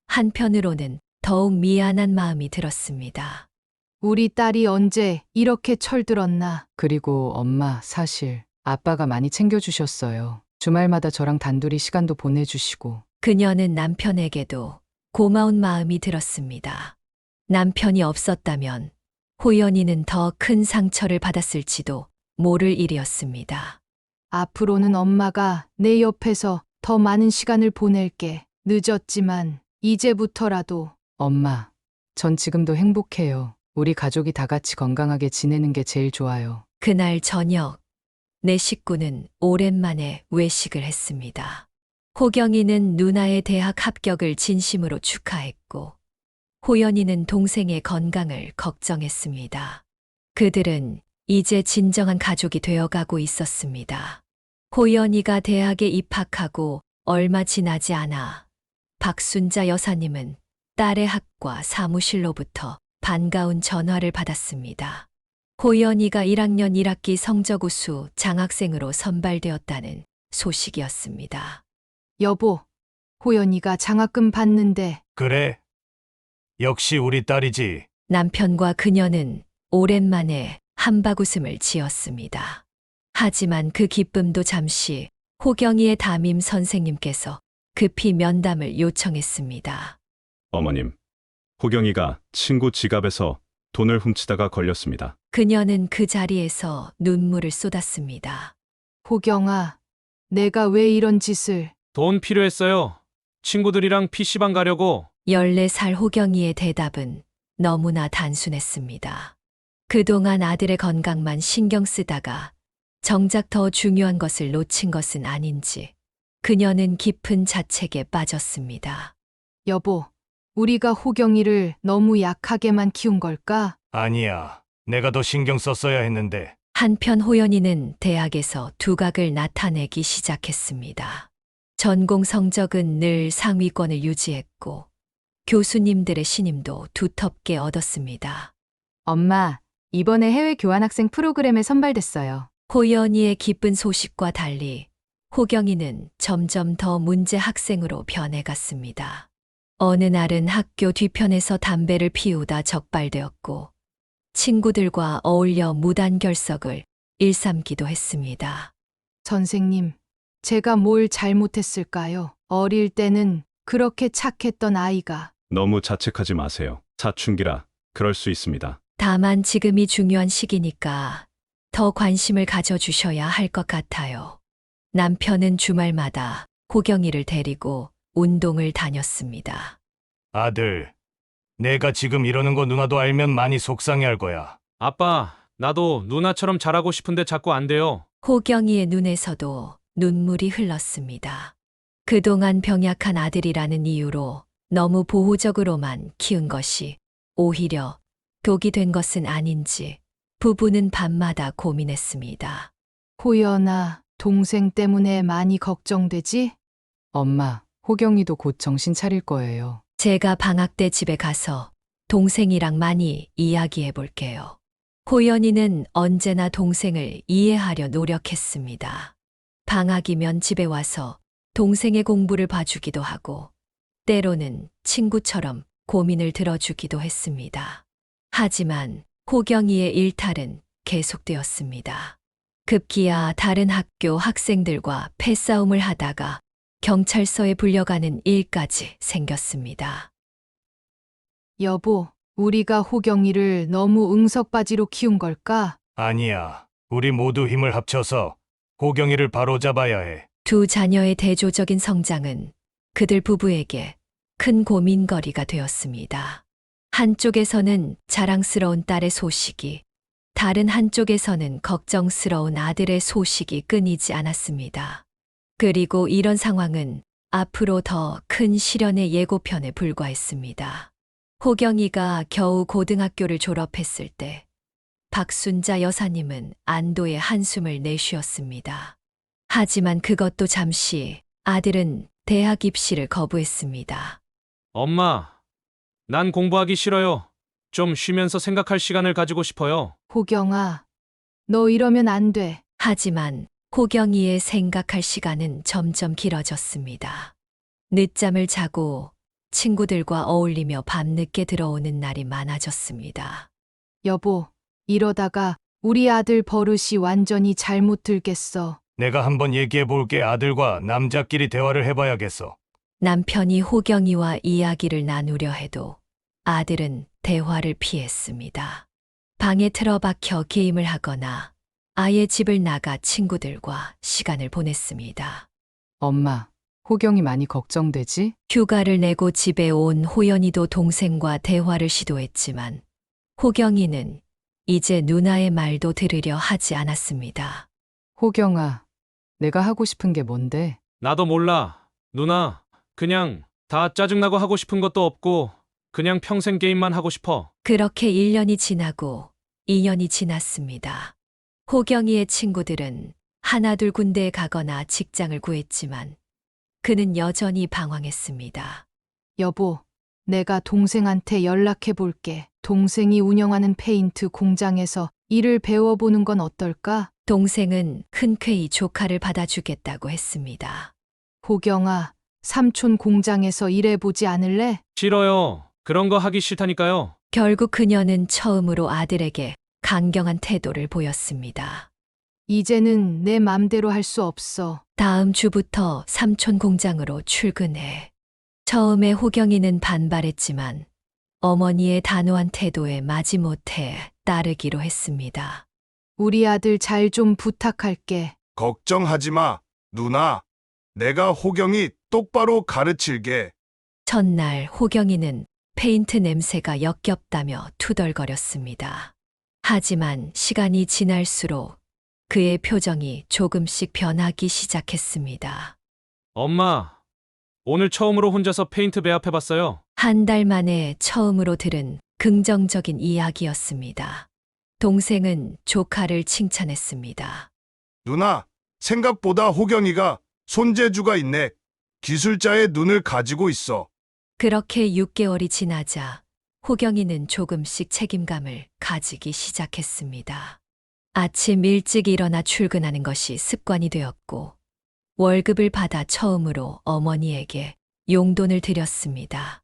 한편으로는 더욱 미안한 마음이 들었습니다. 우리 딸이 언제 이렇게 철들었나. 그리고 엄마, 사실 아빠가 많이 챙겨주셨어요. 주말마다 저랑 단둘이 시간도 보내주시고. 그녀는 남편에게도 고마운 마음이 들었습니다. 남편이 없었다면 호연이는 더 큰 상처를 받았을지도 모를 일이었습니다. 앞으로는 엄마가 내 옆에서 더 많은 시간을 보낼게. 늦었지만 이제부터라도. 엄마, 전 지금도 행복해요. 우리 가족이 다 같이 건강하게 지내는 게 제일 좋아요. 그날 저녁, 내 식구는 오랜만에 외식을 했습니다. 호경이는 누나의 대학 합격을 진심으로 축하했고, 호연이는 동생의 건강을 걱정했습니다. 그들은 이제 진정한 가족이 되어가고 있었습니다. 호연이가 대학에 입학하고 얼마 지나지 않아 박순자 여사님은 딸의 학과 사무실로부터 반가운 전화를 받았습니다. 호연이가 1학년 1학기 성적 우수 장학생으로 선발되었다는 소식이었습니다. 여보, 호연이가 장학금 받는데. 그래. 역시 우리 딸이지. 남편과 그녀는 오랜만에 한바구음을 지었습니다. 하지만 그 기쁨도 잠시 호경이의 담임 선생님께서 급히 면담을 요청했습니다. 어머님, 호경이가 친구 지갑에서 돈을 훔치다가 걸렸습니다. 그녀는 그 자리에서 눈물을 쏟았습니다. 호경아, 내가 왜 이런 짓을. 돈 필요했어요. 친구들이랑 PC방 가려고. 14살 호경이의 대답은 너무나 단순했습니다. 그동안 아들의 건강만 신경 쓰다가 정작 더 중요한 것을 놓친 것은 아닌지 그녀는 깊은 자책에 빠졌습니다. 여보, 우리가 호경이를 너무 약하게만 키운 걸까? 아니야. 내가 더 신경 썼어야 했는데. 한편 호연이는 대학에서 두각을 나타내기 시작했습니다. 전공 성적은 늘 상위권을 유지했고 교수님들의 신임도 두텁게 얻었습니다. 엄마, 이번에 해외 교환학생 프로그램에 선발됐어요. 호연이의 기쁜 소식과 달리 호경이는 점점 더 문제 학생으로 변해갔습니다. 어느 날은 학교 뒤편에서 담배를 피우다 적발되었고 친구들과 어울려 무단결석을 일삼기도 했습니다. 선생님, 제가 뭘 잘못했을까요? 어릴 때는 그렇게 착했던 아이가. 너무 자책하지 마세요. 사춘기라 그럴 수 있습니다. 다만 지금이 중요한 시기니까 더 관심을 가져주셔야 할 것 같아요. 남편은 주말마다 호경이를 데리고 운동을 다녔습니다. 아들, 내가 지금 이러는 거 누나도 알면 많이 속상해할 거야. 아빠, 나도 누나처럼 잘하고 싶은데 자꾸 안 돼요. 호경이의 눈에서도 눈물이 흘렀습니다. 그동안 병약한 아들이라는 이유로 너무 보호적으로만 키운 것이 오히려 독이 된 것은 아닌지 부부는 밤마다 고민했습니다. 호연아, 동생 때문에 많이 걱정되지? 엄마, 호경이도 곧 정신 차릴 거예요. 제가 방학 때 집에 가서 동생이랑 많이 이야기해 볼게요. 호연이는 언제나 동생을 이해하려 노력했습니다. 방학이면 집에 와서 동생의 공부를 봐주기도 하고, 때로는 친구처럼 고민을 들어주기도 했습니다. 하지만 호경이의 일탈은 계속되었습니다. 급기야 다른 학교 학생들과 패싸움을 하다가 경찰서에 불려가는 일까지 생겼습니다. 여보, 우리가 호경이를 너무 응석바지로 키운 걸까? 아니야. 우리 모두 힘을 합쳐서 호경이를 바로잡아야 해. 두 자녀의 대조적인 성장은 그들 부부에게 큰 고민거리가 되었습니다. 한쪽에서는 자랑스러운 딸의 소식이, 다른 한쪽에서는 걱정스러운 아들의 소식이 끊이지 않았습니다. 그리고 이런 상황은 앞으로 더 큰 시련의 예고편에 불과했습니다. 호경이가 겨우 고등학교를 졸업했을 때 박순자 여사님은 안도의 한숨을 내쉬었습니다. 하지만 그것도 잠시 아들은 대학 입시를 거부했습니다. 엄마, 난 공부하기 싫어요. 좀 쉬면서 생각할 시간을 가지고 싶어요. 호경아, 너 이러면 안 돼. 하지만 호경이의 생각할 시간은 점점 길어졌습니다. 늦잠을 자고 친구들과 어울리며 밤늦게 들어오는 날이 많아졌습니다. 여보, 이러다가 우리 아들 버릇이 완전히 잘못 들겠어. 내가 한번 얘기해 볼게. 아들과 남자끼리 대화를 해봐야겠어. 남편이 호경이와 이야기를 나누려 해도 아들은 대화를 피했습니다. 방에 틀어박혀 게임을 하거나 아예 집을 나가 친구들과 시간을 보냈습니다. 엄마, 호경이 많이 걱정되지? 휴가를 내고 집에 온 호연이도 동생과 대화를 시도했지만 호경이는 이제 누나의 말도 들으려 하지 않았습니다. 호경아, 내가 하고 싶은 게 뭔데? 나도 몰라. 누나, 그냥 다 짜증나고 하고 싶은 것도 없고 그냥 평생 게임만 하고 싶어. 그렇게 1년이 지나고 2년이 지났습니다. 호경이의 친구들은 하나둘 군대에 가거나 직장을 구했지만 그는 여전히 방황했습니다. 여보, 내가 동생한테 연락해 볼게. 동생이 운영하는 페인트 공장에서 일을 배워보는 건 어떨까? 동생은 흔쾌히 조카를 받아주겠다고 했습니다. 호경아, 삼촌 공장에서 일해보지 않을래? 싫어요. 그런 거 하기 싫다니까요. 결국 그녀는 처음으로 아들에게 강경한 태도를 보였습니다. 이제는 내 맘대로 할 수 없어. 다음 주부터 삼촌 공장으로 출근해. 처음에 호경이는 반발했지만 어머니의 단호한 태도에 마지못해 따르기로 했습니다. 우리 아들 잘 좀 부탁할게. 걱정하지 마, 누나. 내가 호경이 똑바로 가르칠게. 첫날 호경이는 페인트 냄새가 역겹다며 투덜거렸습니다. 하지만 시간이 지날수록 그의 표정이 조금씩 변하기 시작했습니다. 엄마, 오늘 처음으로 혼자서 페인트 배합해봤어요. 한 달 만에 처음으로 들은 긍정적인 이야기였습니다. 동생은 조카를 칭찬했습니다. 누나, 생각보다 호경이가 손재주가 있네. 기술자의 눈을 가지고 있어. 그렇게 6개월이 지나자 호경이는 조금씩 책임감을 가지기 시작했습니다. 아침 일찍 일어나 출근하는 것이 습관이 되었고 월급을 받아 처음으로 어머니에게 용돈을 드렸습니다.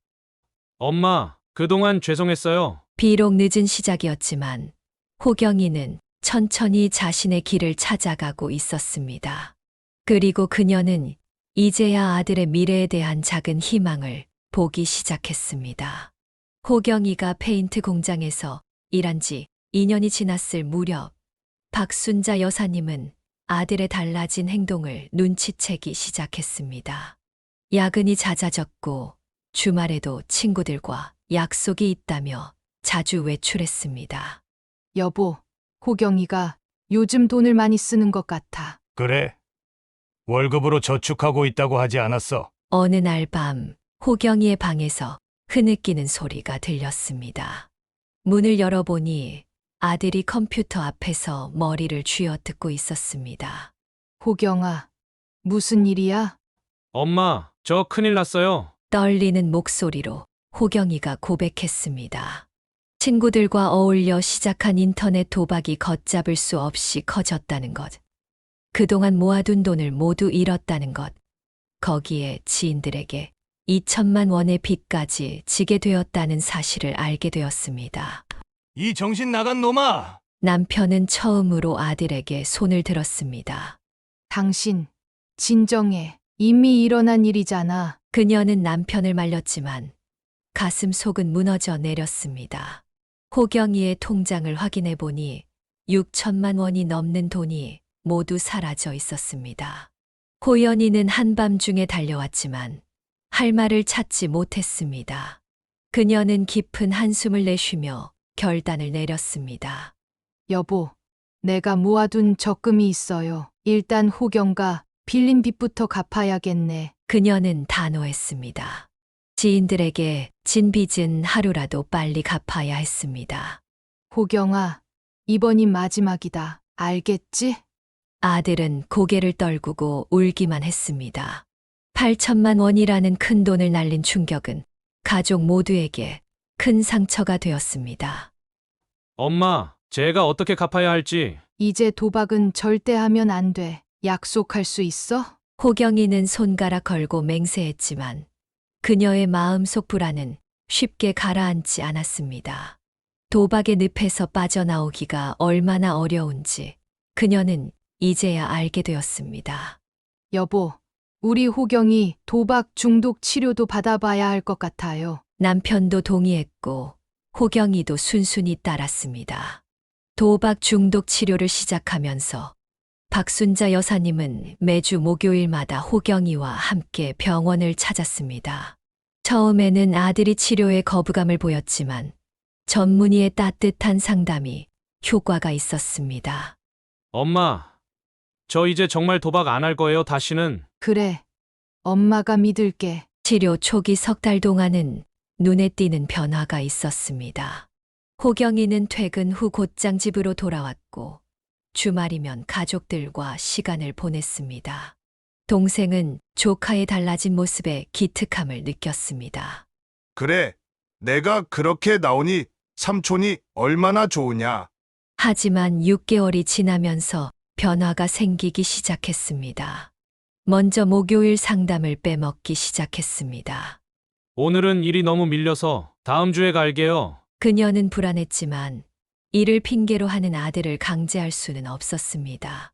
엄마, 그동안 죄송했어요. 비록 늦은 시작이었지만 호경이는 천천히 자신의 길을 찾아가고 있었습니다. 그리고 그녀는 이제야 아들의 미래에 대한 작은 희망을 보기 시작했습니다. 호경이가 페인트 공장에서 일한 지 2년이 지났을 무렵 박순자 여사님은 아들의 달라진 행동을 눈치채기 시작했습니다. 야근이 잦아졌고 주말에도 친구들과 약속이 있다며 자주 외출했습니다. 여보, 호경이가 요즘 돈을 많이 쓰는 것 같아. 그래. 월급으로 저축하고 있다고 하지 않았어. 어느 날 밤 호경이의 방에서 흐느끼는 소리가 들렸습니다. 문을 열어보니 아들이 컴퓨터 앞에서 머리를 쥐어뜯고 있었습니다. 호경아, 무슨 일이야? 엄마, 저 큰일 났어요. 떨리는 목소리로 호경이가 고백했습니다. 친구들과 어울려 시작한 인터넷 도박이 걷잡을 수 없이 커졌다는 것. 그동안 모아둔 돈을 모두 잃었다는 것. 거기에 지인들에게 2천만 원의 빚까지 지게 되었다는 사실을 알게 되었습니다. 이 정신 나간 놈아! 남편은 처음으로 아들에게 손을 들었습니다. 당신, 진정해. 이미 일어난 일이잖아. 그녀는 남편을 말렸지만 가슴 속은 무너져 내렸습니다. 호경이의 통장을 확인해 보니 6천만 원이 넘는 돈이 모두 사라져 있었습니다. 호연이는 한밤중에 달려왔지만 할 말을 찾지 못했습니다. 그녀는 깊은 한숨을 내쉬며 결단을 내렸습니다. 여보, 내가 모아둔 적금이 있어요. 일단 호경과 빌린 빚부터 갚아야겠네. 그녀는 단호했습니다. 지인들에게 진 빚은 하루라도 빨리 갚아야 했습니다. 호경아, 이번이 마지막이다. 알겠지? 아들은 고개를 떨구고 울기만 했습니다. 8천만 원이라는 큰 돈을 날린 충격은 가족 모두에게 큰 상처가 되었습니다. 엄마, 제가 어떻게 갚아야 할지. 이제 도박은 절대 하면 안 돼. 약속할 수 있어? 호경이는 손가락 걸고 맹세했지만 그녀의 마음속 불안은 쉽게 가라앉지 않았습니다. 도박의 늪에서 빠져나오기가 얼마나 어려운지 그녀는 이제야 알게 되었습니다. 여보, 우리 호경이 도박 중독 치료도 받아봐야 할 것 같아요. 남편도 동의했고 호경이도 순순히 따랐습니다. 도박 중독 치료를 시작하면서 박순자 여사님은 매주 목요일마다 호경이와 함께 병원을 찾았습니다. 처음에는 아들이 치료에 거부감을 보였지만 전문의의 따뜻한 상담이 효과가 있었습니다. 엄마, 저 이제 정말 도박 안 할 거예요, 다시는. 그래, 엄마가 믿을게. 치료 초기 3달 동안은 눈에 띄는 변화가 있었습니다. 호경이는 퇴근 후 곧장 집으로 돌아왔고 주말이면 가족들과 시간을 보냈습니다. 동생은 조카의 달라진 모습에 기특함을 느꼈습니다. 그래, 내가 그렇게 나오니 삼촌이 얼마나 좋으냐. 하지만 6개월이 지나면서 변화가 생기기 시작했습니다. 먼저 목요일 상담을 빼먹기 시작했습니다. 오늘은 일이 너무 밀려서 다음 주에 갈게요. 그녀는 불안했지만 이를 핑계로 하는 아들을 강제할 수는 없었습니다.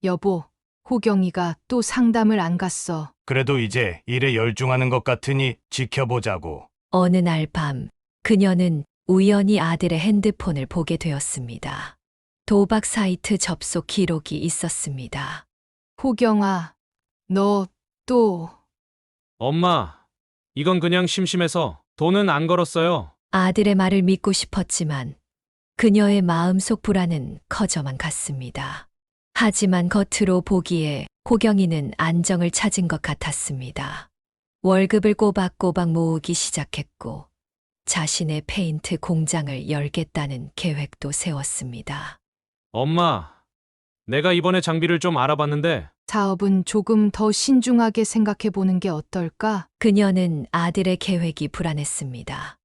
여보, 호경이가 또 상담을 안 갔어. 그래도 이제 일에 열중하는 것 같으니 지켜보자고. 어느 날 밤 그녀는 우연히 아들의 핸드폰을 보게 되었습니다. 도박 사이트 접속 기록이 있었습니다. 호경아, 너 또... 엄마, 이건 그냥 심심해서 돈은 안 걸었어요. 아들의 말을 믿고 싶었지만 그녀의 마음속 불안은 커져만 갔습니다. 하지만 겉으로 보기에 호경이는 안정을 찾은 것 같았습니다. 월급을 꼬박꼬박 모으기 시작했고 자신의 페인트 공장을 열겠다는 계획도 세웠습니다. 엄마, 내가 이번에 장비를 좀 알아봤는데 사업은 조금 더 신중하게 생각해 보는 게 어떨까? 그녀는 아들의 계획이 불안했습니다.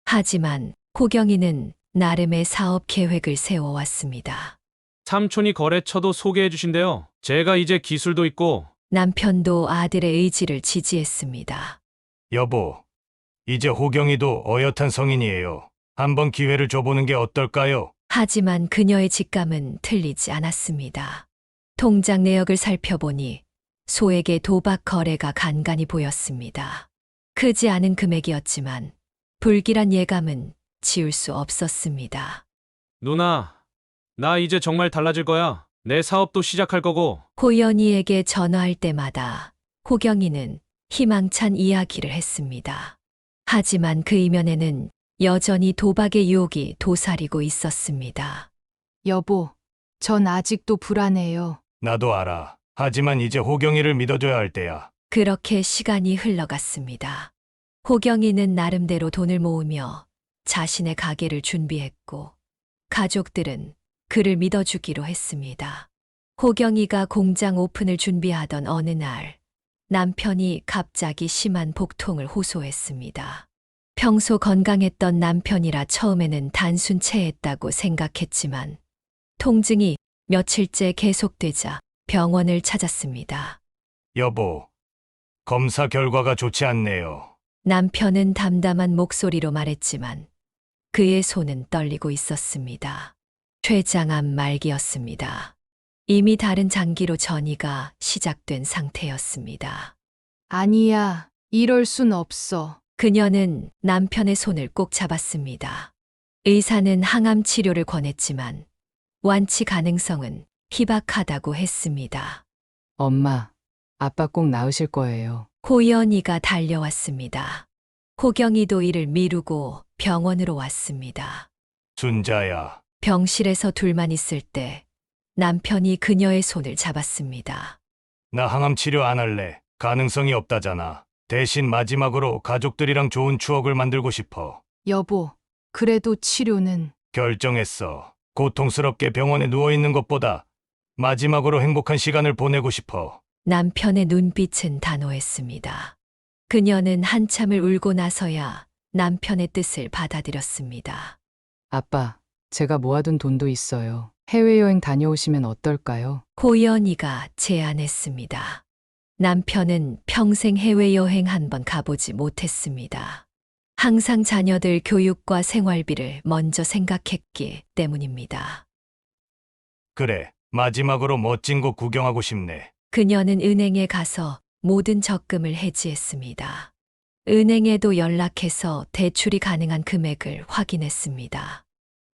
하지만 호경이는 나름의 사업 계획을 세워왔습니다. 삼촌이 거래처도 소개해 주신대요. 제가 이제 기술도 있고. 남편도 아들의 의지를 지지했습니다. 여보, 이제 호경이도 어엿한 성인이에요. 한번 기회를 줘보는 게 어떨까요? 하지만 그녀의 직감은 틀리지 않았습니다. 통장 내역을 살펴보니 소액의 도박 거래가 간간히 보였습니다. 크지 않은 금액이었지만 불길한 예감은 지울 수 없었습니다. 누나, 나 이제 정말 달라질 거야. 내 사업도 시작할 거고. 호연이에게 전화할 때마다 호경이는 희망찬 이야기를 했습니다. 하지만 그 이면에는 여전히 도박의 유혹이 도사리고 있었습니다. 여보, 전 아직도 불안해요. 나도 알아. 하지만 이제 호경이를 믿어줘야 할 때야. 그렇게 시간이 흘러갔습니다. 호경이는 나름대로 돈을 모으며 자신의 가게를 준비했고, 가족들은 그를 믿어주기로 했습니다. 호경이가 공장 오픈을 준비하던 어느 날, 남편이 갑자기 심한 복통을 호소했습니다. 평소 건강했던 남편이라 처음에는 단순 체했다고 생각했지만, 통증이 며칠째 계속되자 병원을 찾았습니다. 여보, 검사 결과가 좋지 않네요. 남편은 담담한 목소리로 말했지만 그의 손은 떨리고 있었습니다. 췌장암 말기였습니다. 이미 다른 장기로 전이가 시작된 상태였습니다. 아니야, 이럴 순 없어. 그녀는 남편의 손을 꼭 잡았습니다. 의사는 항암 치료를 권했지만 완치 가능성은 희박하다고 했습니다. 엄마, 아빠 꼭 나으실 거예요. 호연이가 달려왔습니다. 호경이도 이를 미루고 병원으로 왔습니다. 순자야, 병실에서 둘만 있을 때 남편이 그녀의 손을 잡았습니다. 나 항암 치료 안 할래. 가능성이 없다잖아. 대신 마지막으로 가족들이랑 좋은 추억을 만들고 싶어. 여보, 그래도 치료는 결정했어. 고통스럽게 병원에 누워있는 것보다 마지막으로 행복한 시간을 보내고 싶어. 남편의 눈빛은 단호했습니다. 그녀는 한참을 울고 나서야 남편의 뜻을 받아들였습니다. 아빠, 제가 모아둔 돈도 있어요. 해외여행 다녀오시면 어떨까요? 호연이가 제안했습니다. 남편은 평생 해외여행 한 번 가보지 못했습니다. 항상 자녀들 교육과 생활비를 먼저 생각했기 때문입니다. 그래, 마지막으로 멋진 곳 구경하고 싶네. 그녀는 은행에 가서 모든 적금을 해지했습니다. 은행에도 연락해서 대출이 가능한 금액을 확인했습니다.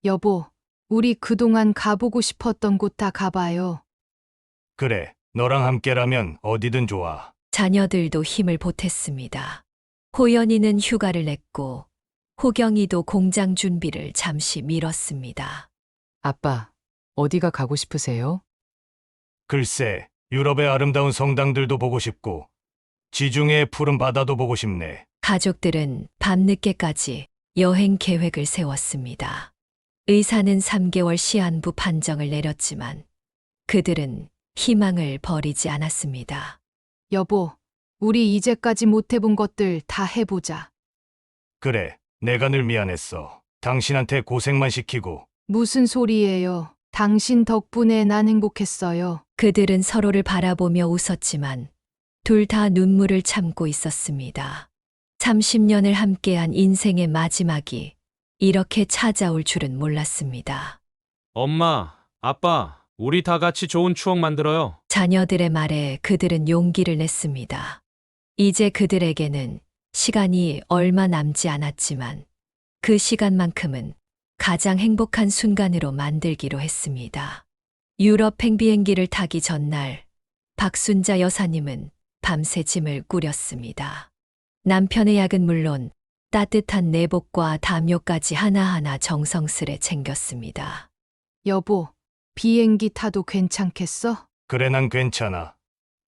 여보, 우리 그동안 가보고 싶었던 곳 다 가봐요. 그래, 너랑 함께라면 어디든 좋아. 자녀들도 힘을 보탰습니다. 호연이는 휴가를 냈고 호경이도 공장 준비를 잠시 미뤘습니다. 아빠, 어디가 가고 싶으세요? 글쎄, 유럽의 아름다운 성당들도 보고 싶고 지중해의 푸른 바다도 보고 싶네. 가족들은 밤늦게까지 여행 계획을 세웠습니다. 의사는 3개월 시한부 판정을 내렸지만 그들은 희망을 버리지 않았습니다. 여보, 우리 이제까지 못 해본 것들 다 해보자. 그래, 내가 늘 미안했어. 당신한테 고생만 시키고. 무슨 소리예요? 당신 덕분에 난 행복했어요. 그들은 서로를 바라보며 웃었지만 둘 다 눈물을 참고 있었습니다. 30년을 함께한 인생의 마지막이 이렇게 찾아올 줄은 몰랐습니다. 엄마, 아빠, 우리 다 같이 좋은 추억 만들어요. 자녀들의 말에 그들은 용기를 냈습니다. 이제 그들에게는 시간이 얼마 남지 않았지만 그 시간만큼은 가장 행복한 순간으로 만들기로 했습니다. 유럽 행비행기를 타기 전날 박순자 여사님은 밤새 짐을 꾸렸습니다. 남편의 약은 물론 따뜻한 내복과 담요까지 하나하나 정성스레 챙겼습니다. 여보, 비행기 타도 괜찮겠어? 그래, 난 괜찮아.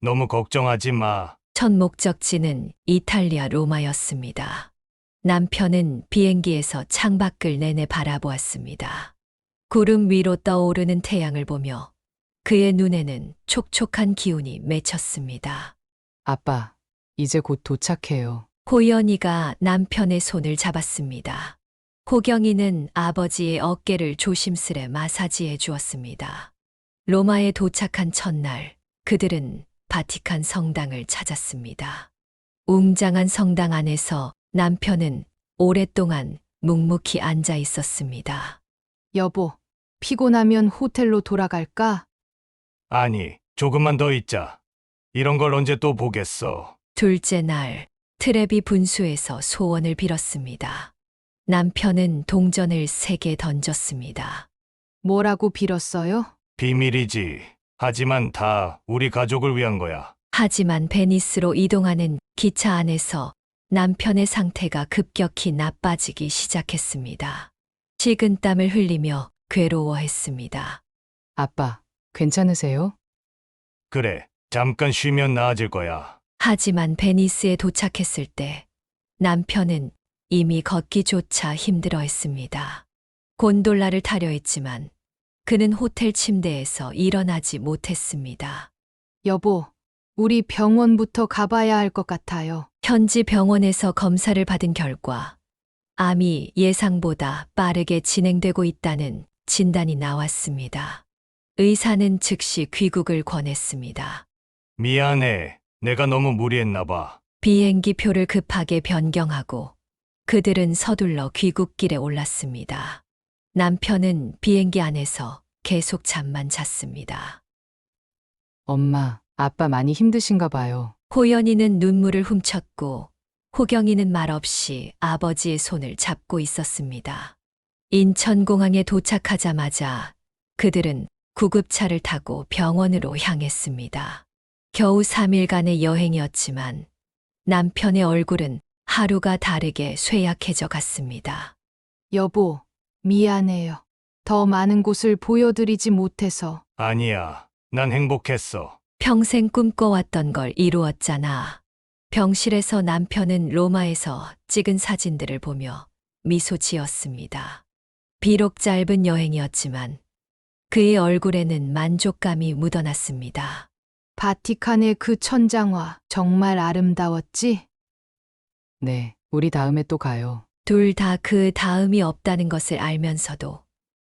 너무 걱정하지 마. 첫 목적지는 이탈리아 로마였습니다. 남편은 비행기에서 창밖을 내내 바라보았습니다. 구름 위로 떠오르는 태양을 보며 그의 눈에는 촉촉한 기운이 맺혔습니다. 아빠, 이제 곧 도착해요. 호연이가 남편의 손을 잡았습니다. 호경이는 아버지의 어깨를 조심스레 마사지해 주었습니다. 로마에 도착한 첫날, 그들은 바티칸 성당을 찾았습니다. 웅장한 성당 안에서 남편은 오랫동안 묵묵히 앉아 있었습니다. 여보, 피곤하면 호텔로 돌아갈까? 아니, 조금만 더 있자. 이런 걸 언제 또 보겠어. 둘째 날, 트레비 분수에서 소원을 빌었습니다. 남편은 동전을 3개 던졌습니다. 뭐라고 빌었어요? 비밀이지. 하지만 다 우리 가족을 위한 거야. 하지만 베니스로 이동하는 기차 안에서 남편의 상태가 급격히 나빠지기 시작했습니다. 식은땀을 흘리며 괴로워했습니다. 아빠, 괜찮으세요? 그래, 잠깐 쉬면 나아질 거야. 하지만 베니스에 도착했을 때 남편은 이미 걷기조차 힘들어했습니다. 곤돌라를 타려 했지만 그는 호텔 침대에서 일어나지 못했습니다. 여보, 우리 병원부터 가봐야 할 것 같아요. 현지 병원에서 검사를 받은 결과 암이 예상보다 빠르게 진행되고 있다는 진단이 나왔습니다. 의사는 즉시 귀국을 권했습니다. 미안해. 내가 너무 무리했나 봐. 비행기 표를 급하게 변경하고 그들은 서둘러 귀국길에 올랐습니다. 남편은 비행기 안에서 계속 잠만 잤습니다. 엄마, 아빠 많이 힘드신가 봐요. 호연이는 눈물을 훔쳤고 호경이는 말없이 아버지의 손을 잡고 있었습니다. 인천공항에 도착하자마자 그들은 구급차를 타고 병원으로 향했습니다. 겨우 3일간의 여행이었지만 남편의 얼굴은 하루가 다르게 쇠약해져 갔습니다. 여보, 미안해요. 더 많은 곳을 보여드리지 못해서. 아니야. 난 행복했어. 평생 꿈꿔왔던 걸 이루었잖아. 병실에서 남편은 로마에서 찍은 사진들을 보며 미소 지었습니다. 비록 짧은 여행이었지만 그의 얼굴에는 만족감이 묻어났습니다. 바티칸의 그 천장화 정말 아름다웠지? 네, 우리 다음에 또 가요. 둘 다 그 다음이 없다는 것을 알면서도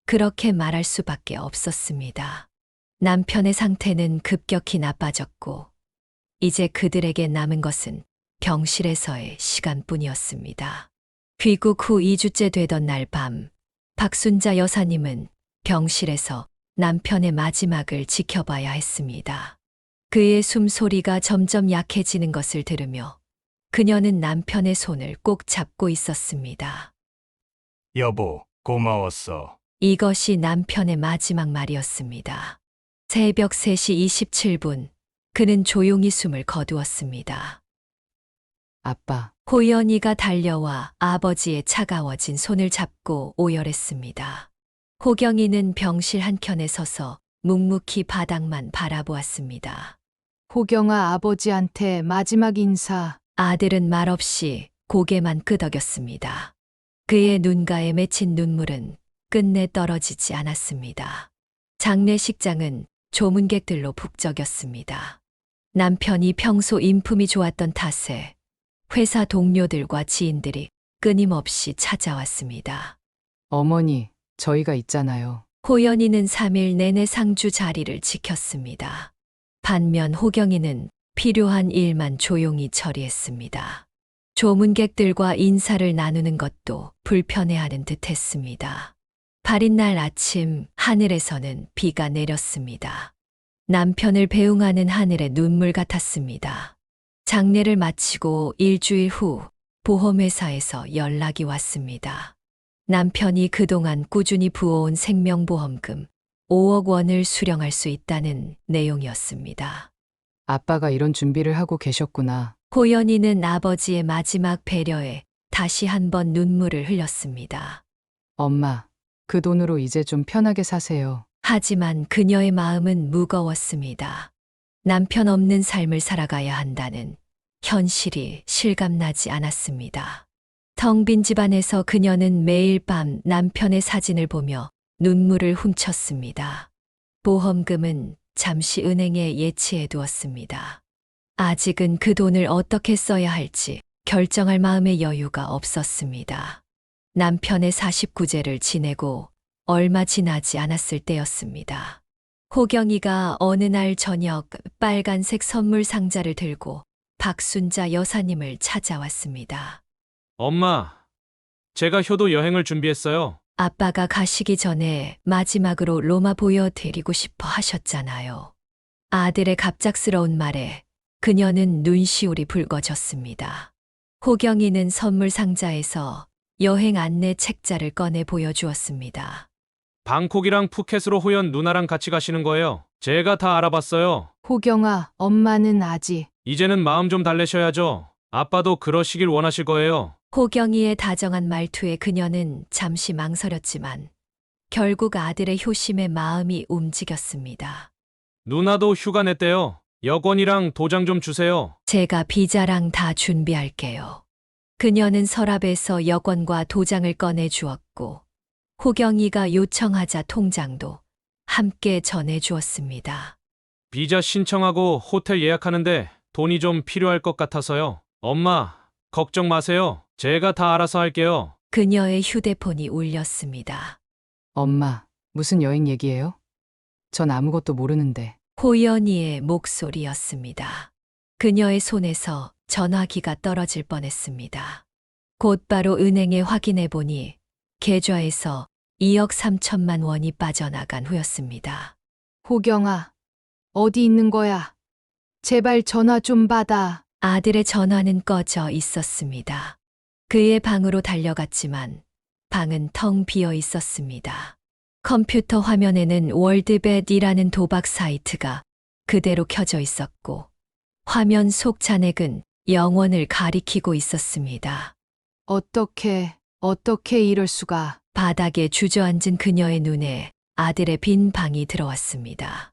그렇게 말할 수밖에 없었습니다. 남편의 상태는 급격히 나빠졌고 이제 그들에게 남은 것은 병실에서의 시간뿐이었습니다. 귀국 후 2주째 되던 날 밤, 박순자 여사님은 병실에서 남편의 마지막을 지켜봐야 했습니다. 그의 숨소리가 점점 약해지는 것을 들으며 그녀는 남편의 손을 꼭 잡고 있었습니다. 여보, 고마웠어. 이것이 남편의 마지막 말이었습니다. 새벽 3시 27분, 그는 조용히 숨을 거두었습니다. 아빠, 호연이가 달려와 아버지의 차가워진 손을 잡고 오열했습니다. 호경이는 병실 한켠에 서서 묵묵히 바닥만 바라보았습니다. 호경아, 아버지한테 마지막 인사. 아들은 말없이 고개만 끄덕였습니다. 그의 눈가에 맺힌 눈물은 끝내 떨어지지 않았습니다. 장례식장은 조문객들로 북적였습니다. 남편이 평소 인품이 좋았던 탓에 회사 동료들과 지인들이 끊임없이 찾아왔습니다. 어머니, 저희가 있잖아요. 호연이는 3일 내내 상주 자리를 지켰습니다. 반면 호경이는 필요한 일만 조용히 처리했습니다. 조문객들과 인사를 나누는 것도 불편해하는 듯 했습니다. 발인 날 아침 하늘에서는 비가 내렸습니다. 남편을 배웅하는 하늘의 눈물 같았습니다. 장례를 마치고 일주일 후 보험회사에서 연락이 왔습니다. 남편이 그동안 꾸준히 부어온 생명보험금 5억 원을 수령할 수 있다는 내용이었습니다. 아빠가 이런 준비를 하고 계셨구나. 호연이는 아버지의 마지막 배려에 다시 한번 눈물을 흘렸습니다. 엄마, 그 돈으로 이제 좀 편하게 사세요. 하지만 그녀의 마음은 무거웠습니다. 남편 없는 삶을 살아가야 한다는 현실이 실감나지 않았습니다. 텅 빈 집안에서 그녀는 매일 밤 남편의 사진을 보며 눈물을 훔쳤습니다. 보험금은 잠시 은행에 예치해 두었습니다. 아직은 그 돈을 어떻게 써야 할지 결정할 마음의 여유가 없었습니다. 남편의 49제를 지내고 얼마 지나지 않았을 때였습니다. 호경이가 어느 날 저녁 빨간색 선물 상자를 들고 박순자 여사님을 찾아왔습니다. 엄마, 제가 효도 여행을 준비했어요. 아빠가 가시기 전에 마지막으로 로마 보여드리고 싶어 하셨잖아요. 아들의 갑작스러운 말에 그녀는 눈시울이 붉어졌습니다. 호경이는 선물 상자에서 여행 안내 책자를 꺼내 보여주었습니다. 방콕이랑 푸켓으로 호연 누나랑 같이 가시는 거예요. 제가 다 알아봤어요. 호경아, 엄마는 아직. 이제는 마음 좀 달래셔야죠. 아빠도 그러시길 원하실 거예요. 호경이의 다정한 말투에 그녀는 잠시 망설였지만 결국 아들의 효심에 마음이 움직였습니다. 누나도 휴가 냈대요. 여권이랑 도장 좀 주세요. 제가 비자랑 다 준비할게요. 그녀는 서랍에서 여권과 도장을 꺼내 주었고 호경이가 요청하자 통장도 함께 전해 주었습니다. 비자 신청하고 호텔 예약하는데 돈이 좀 필요할 것 같아서요. 엄마, 걱정 마세요. 제가 다 알아서 할게요. 그녀의 휴대폰이 울렸습니다. 엄마, 무슨 여행 얘기예요? 전 아무것도 모르는데. 호연이의 목소리였습니다. 그녀의 손에서 전화기가 떨어질 뻔했습니다. 곧바로 은행에 확인해 보니 계좌에서 2억 3천만 원이 빠져나간 후였습니다. 호경아, 어디 있는 거야? 제발 전화 좀 받아. 아들의 전화는 꺼져 있었습니다. 그의 방으로 달려갔지만 방은 텅 비어 있었습니다. 컴퓨터 화면에는 월드벳이라는 도박 사이트가 그대로 켜져 있었고 화면 속 잔액은 0원을 가리키고 있었습니다. 어떻게 이럴 수가. 바닥에 주저앉은 그녀의 눈에 아들의 빈 방이 들어왔습니다.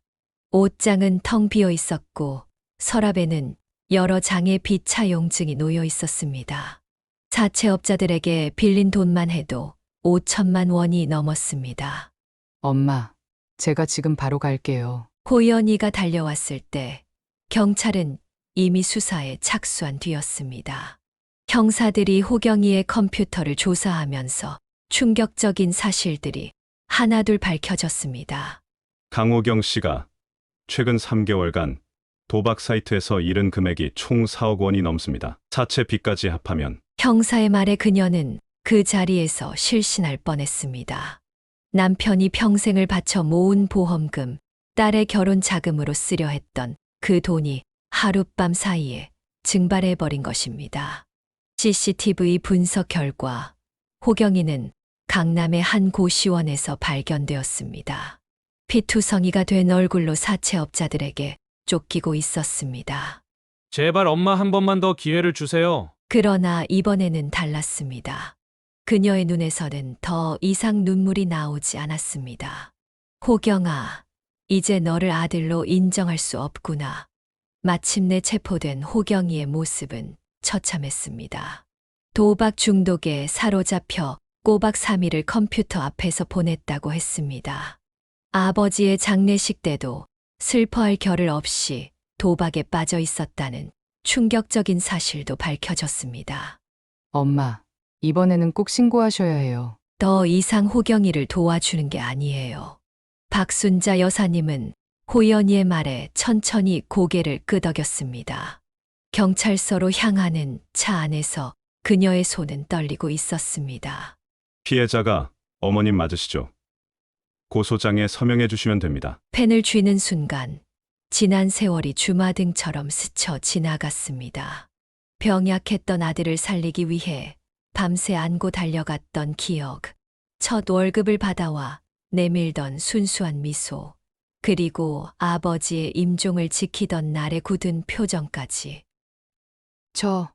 옷장은 텅 비어 있었고 서랍에는 여러 장의 비차용증이 놓여 있었습니다. 사채업자들에게 빌린 돈만 해도 5천만 원이 넘었습니다. 엄마, 제가 지금 바로 갈게요. 호연이가 달려왔을 때 경찰은 이미 수사에 착수한 뒤였습니다. 형사들이 호경이의 컴퓨터를 조사하면서 충격적인 사실들이 하나둘 밝혀졌습니다. 강호경 씨가 최근 3개월간 도박 사이트에서 잃은 금액이 총 4억 원이 넘습니다. 사채 빚까지 합하면 형사의 말에 그녀는 그 자리에서 실신할 뻔했습니다. 남편이 평생을 바쳐 모은 보험금, 딸의 결혼 자금으로 쓰려 했던 그 돈이 하룻밤 사이에 증발해버린 것입니다. CCTV 분석 결과 호경이는 강남의 한 고시원에서 발견되었습니다. 피투성이가 된 얼굴로 사채업자들에게 쫓기고 있었습니다. 제발 엄마 한 번만 더 기회를 주세요. 그러나 이번에는 달랐습니다. 그녀의 눈에서는 더 이상 눈물이 나오지 않았습니다. 호경아, 이제 너를 아들로 인정할 수 없구나. 마침내 체포된 호경이의 모습은 처참했습니다. 도박 중독에 사로잡혀 꼬박 3일을 컴퓨터 앞에서 보냈다고 했습니다. 아버지의 장례식 때도 슬퍼할 겨를 없이 도박에 빠져 있었다는 충격적인 사실도 밝혀졌습니다. 엄마, 이번에는 꼭 신고하셔야 해요. 더 이상 호경이를 도와주는 게 아니에요. 박순자 여사님은 호연이의 말에 천천히 고개를 끄덕였습니다. 경찰서로 향하는 차 안에서 그녀의 손은 떨리고 있었습니다. 피해자가 어머님 맞으시죠? 고소장에 서명해 주시면 됩니다. 펜을 쥐는 순간 지난 세월이 주마등처럼 스쳐 지나갔습니다. 병약했던 아들을 살리기 위해 밤새 안고 달려갔던 기억, 첫 월급을 받아와 내밀던 순수한 미소, 그리고 아버지의 임종을 지키던 날의 굳은 표정까지.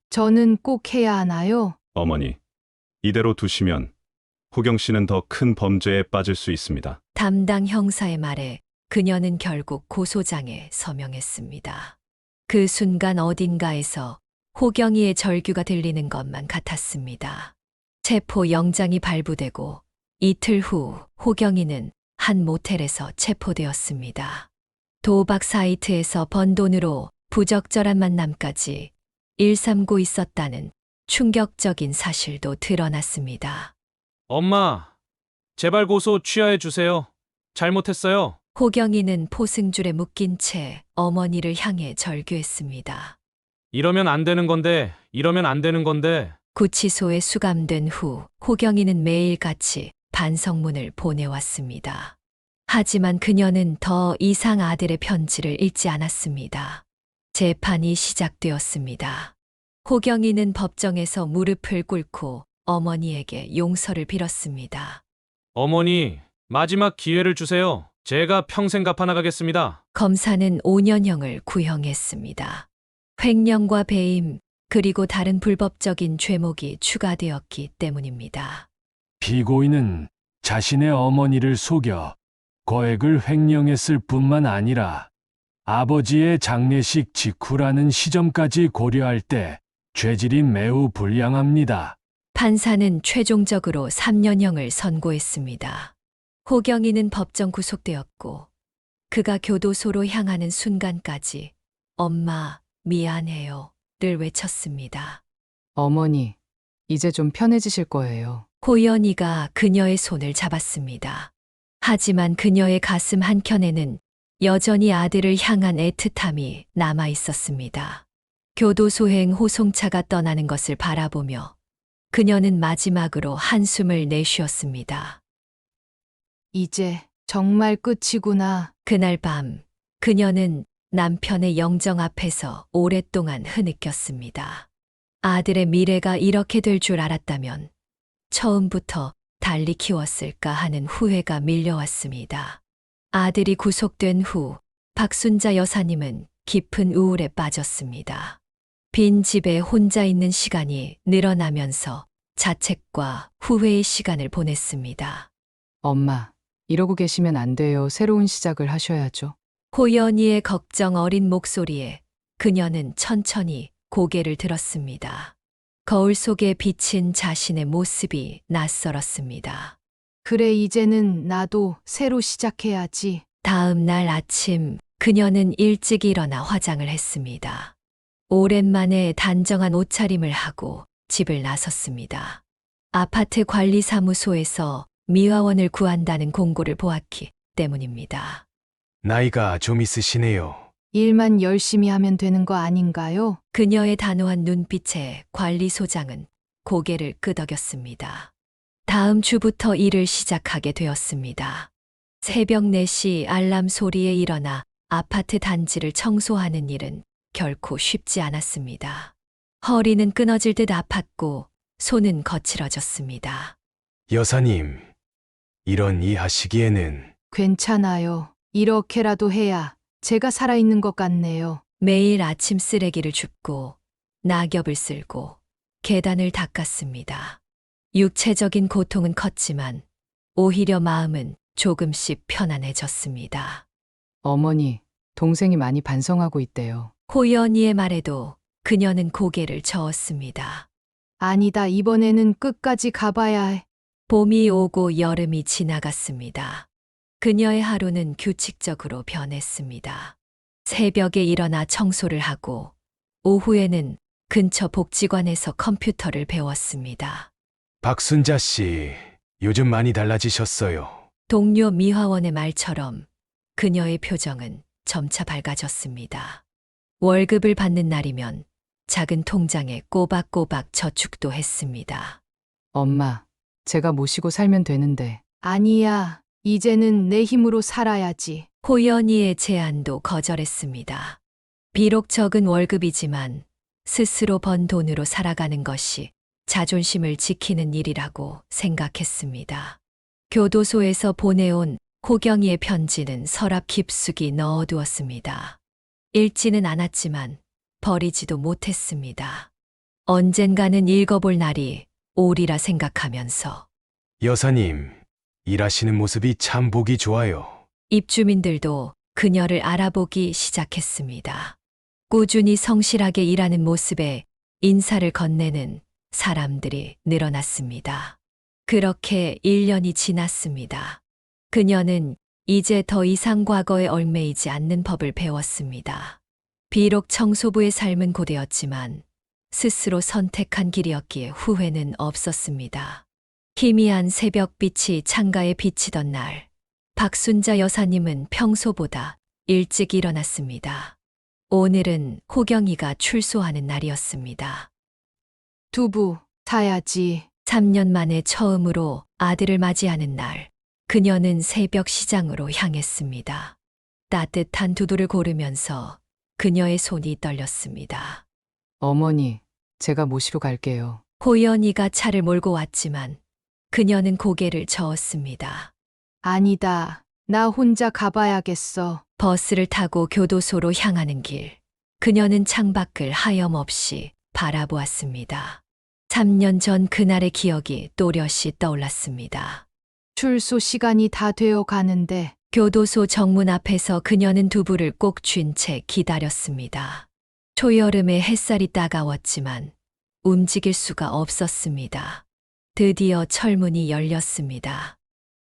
저는 꼭 해야 하나요? 어머니, 이대로 두시면 호경 씨는 더 큰 범죄에 빠질 수 있습니다. 담당 형사의 말에 그녀는 결국 고소장에 서명했습니다. 그 순간 어딘가에서 호경이의 절규가 들리는 것만 같았습니다. 체포 영장이 발부되고 이틀 후 호경이는 한 모텔에서 체포되었습니다. 도박 사이트에서 번 돈으로 부적절한 만남까지 일삼고 있었다는 충격적인 사실도 드러났습니다. 엄마, 제발 고소 취하해 주세요. 잘못했어요. 호경이는 포승줄에 묶인 채 어머니를 향해 절규했습니다. 이러면 안 되는 건데, 이러면 안 되는 건데. 구치소에 수감된 후 호경이는 매일같이 반성문을 보내왔습니다. 하지만 그녀는 더 이상 아들의 편지를 읽지 않았습니다. 재판이 시작되었습니다. 호경이는 법정에서 무릎을 꿇고 어머니에게 용서를 빌었습니다. 어머니, 마지막 기회를 주세요. 제가 평생 갚아나가겠습니다. 검사는 5년형을 구형했습니다. 횡령과 배임, 그리고 다른 불법적인 죄목이 추가되었기 때문입니다. 피고인은 자신의 어머니를 속여 거액을 횡령했을 뿐만 아니라 아버지의 장례식 직후라는 시점까지 고려할 때 죄질이 매우 불량합니다. 판사는 최종적으로 3년형을 선고했습니다. 호경이는 법정 구속되었고 그가 교도소로 향하는 순간까지 엄마 미안해요 를 외쳤습니다. 어머니, 이제 좀 편해지실 거예요. 호연이가 그녀의 손을 잡았습니다. 하지만 그녀의 가슴 한켠에는 여전히 아들을 향한 애틋함이 남아 있었습니다. 교도소행 호송차가 떠나는 것을 바라보며 그녀는 마지막으로 한숨을 내쉬었습니다. 이제 정말 끝이구나. 그날 밤 그녀는 남편의 영정 앞에서 오랫동안 흐느꼈습니다. 아들의 미래가 이렇게 될 줄 알았다면 처음부터 달리 키웠을까 하는 후회가 밀려왔습니다. 아들이 구속된 후 박순자 여사님은 깊은 우울에 빠졌습니다. 빈 집에 혼자 있는 시간이 늘어나면서 자책과 후회의 시간을 보냈습니다. 엄마, 이러고 계시면 안 돼요. 새로운 시작을 하셔야죠. 호연이의 걱정 어린 목소리에 그녀는 천천히 고개를 들었습니다. 거울 속에 비친 자신의 모습이 낯설었습니다. 그래, 이제는 나도 새로 시작해야지. 다음 날 아침 그녀는 일찍 일어나 화장을 했습니다. 오랜만에 단정한 옷차림을 하고 집을 나섰습니다. 아파트 관리사무소에서 미화원을 구한다는 공고를 보았기 때문입니다. 나이가 좀 있으시네요. 일만 열심히 하면 되는 거 아닌가요? 그녀의 단호한 눈빛에 관리소장은 고개를 끄덕였습니다. 다음 주부터 일을 시작하게 되었습니다. 새벽 4시 알람 소리에 일어나 아파트 단지를 청소하는 일은 결코 쉽지 않았습니다. 허리는 끊어질 듯 아팠고 손은 거칠어졌습니다. 여사님, 이런 일 하시기에는 괜찮아요. 이렇게라도 해야 제가 살아있는 것 같네요. 매일 아침 쓰레기를 줍고 낙엽을 쓸고 계단을 닦았습니다. 육체적인 고통은 컸지만 오히려 마음은 조금씩 편안해졌습니다. 어머니, 동생이 많이 반성하고 있대요. 호연이의 말에도 그녀는 고개를 저었습니다. 아니다, 이번에는 끝까지 가봐야 해. 봄이 오고 여름이 지나갔습니다. 그녀의 하루는 규칙적으로 변했습니다. 새벽에 일어나 청소를 하고 오후에는 근처 복지관에서 컴퓨터를 배웠습니다. 박순자 씨, 요즘 많이 달라지셨어요. 동료 미화원의 말처럼 그녀의 표정은 점차 밝아졌습니다. 월급을 받는 날이면 작은 통장에 꼬박꼬박 저축도 했습니다. 엄마, 제가 모시고 살면 되는데. 아니야, 이제는 내 힘으로 살아야지. 호연이의 제안도 거절했습니다. 비록 적은 월급이지만 스스로 번 돈으로 살아가는 것이 자존심을 지키는 일이라고 생각했습니다. 교도소에서 보내온 호경이의 편지는 서랍 깊숙이 넣어두었습니다. 읽지는 않았지만 버리지도 못했습니다. 언젠가는 읽어볼 날이 오리라 생각하면서 여사님, 일하시는 모습이 참 보기 좋아요. 입주민들도 그녀를 알아보기 시작했습니다. 꾸준히 성실하게 일하는 모습에 인사를 건네는 사람들이 늘어났습니다. 그렇게 1년이 지났습니다. 그녀는 이제 더 이상 과거에 얽매이지 않는 법을 배웠습니다. 비록 청소부의 삶은 고되었지만 스스로 선택한 길이었기에 후회는 없었습니다. 희미한 새벽빛이 창가에 비치던 날, 박순자 여사님은 평소보다 일찍 일어났습니다. 오늘은 호경이가 출소하는 날이었습니다. 두부 사야지. 3년 만에 처음으로 아들을 맞이하는 날, 그녀는 새벽 시장으로 향했습니다. 따뜻한 두부를 고르면서 그녀의 손이 떨렸습니다. 어머니, 제가 모시러 갈게요. 호연이가 차를 몰고 왔지만 그녀는 고개를 저었습니다. 아니다. 나 혼자 가봐야겠어. 버스를 타고 교도소로 향하는 길. 그녀는 창밖을 하염없이 바라보았습니다. 3년 전 그날의 기억이 또렷이 떠올랐습니다. 출소 시간이 다 되어 가는데 교도소 정문 앞에서 그녀는 두부를 꼭 쥔 채 기다렸습니다. 초여름에 햇살이 따가웠지만 움직일 수가 없었습니다. 드디어 철문이 열렸습니다.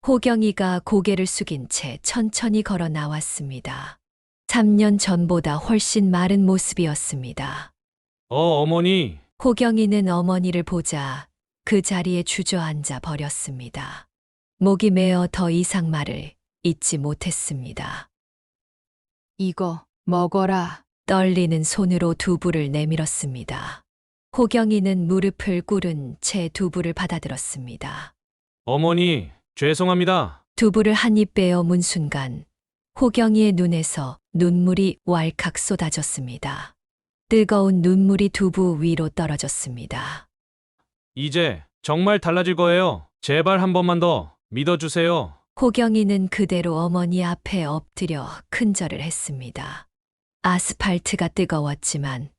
호경이가 고개를 숙인 채 천천히 걸어 나왔습니다. 3년 전보다 훨씬 마른 모습이었습니다. 어머니. 호경이는 어머니를 보자 그 자리에 주저앉아 버렸습니다. 목이 메어 더 이상 말을 잇지 못했습니다. 이거 먹어라. 떨리는 손으로 두부를 내밀었습니다. 호경이는 무릎을 꿇은 채 두부를 받아들었습니다. 어머니, 죄송합니다. 두부를 한 입 빼어 문 순간 호경이의 눈에서 눈물이 왈칵 쏟아졌습니다. 뜨거운 눈물이 두부 위로 떨어졌습니다. 이제 정말 달라질 거예요. 제발 한 번만 더 믿어주세요. 호경이는 그대로 어머니 앞에 엎드려 큰절을 했습니다. 아스팔트가 뜨거웠지만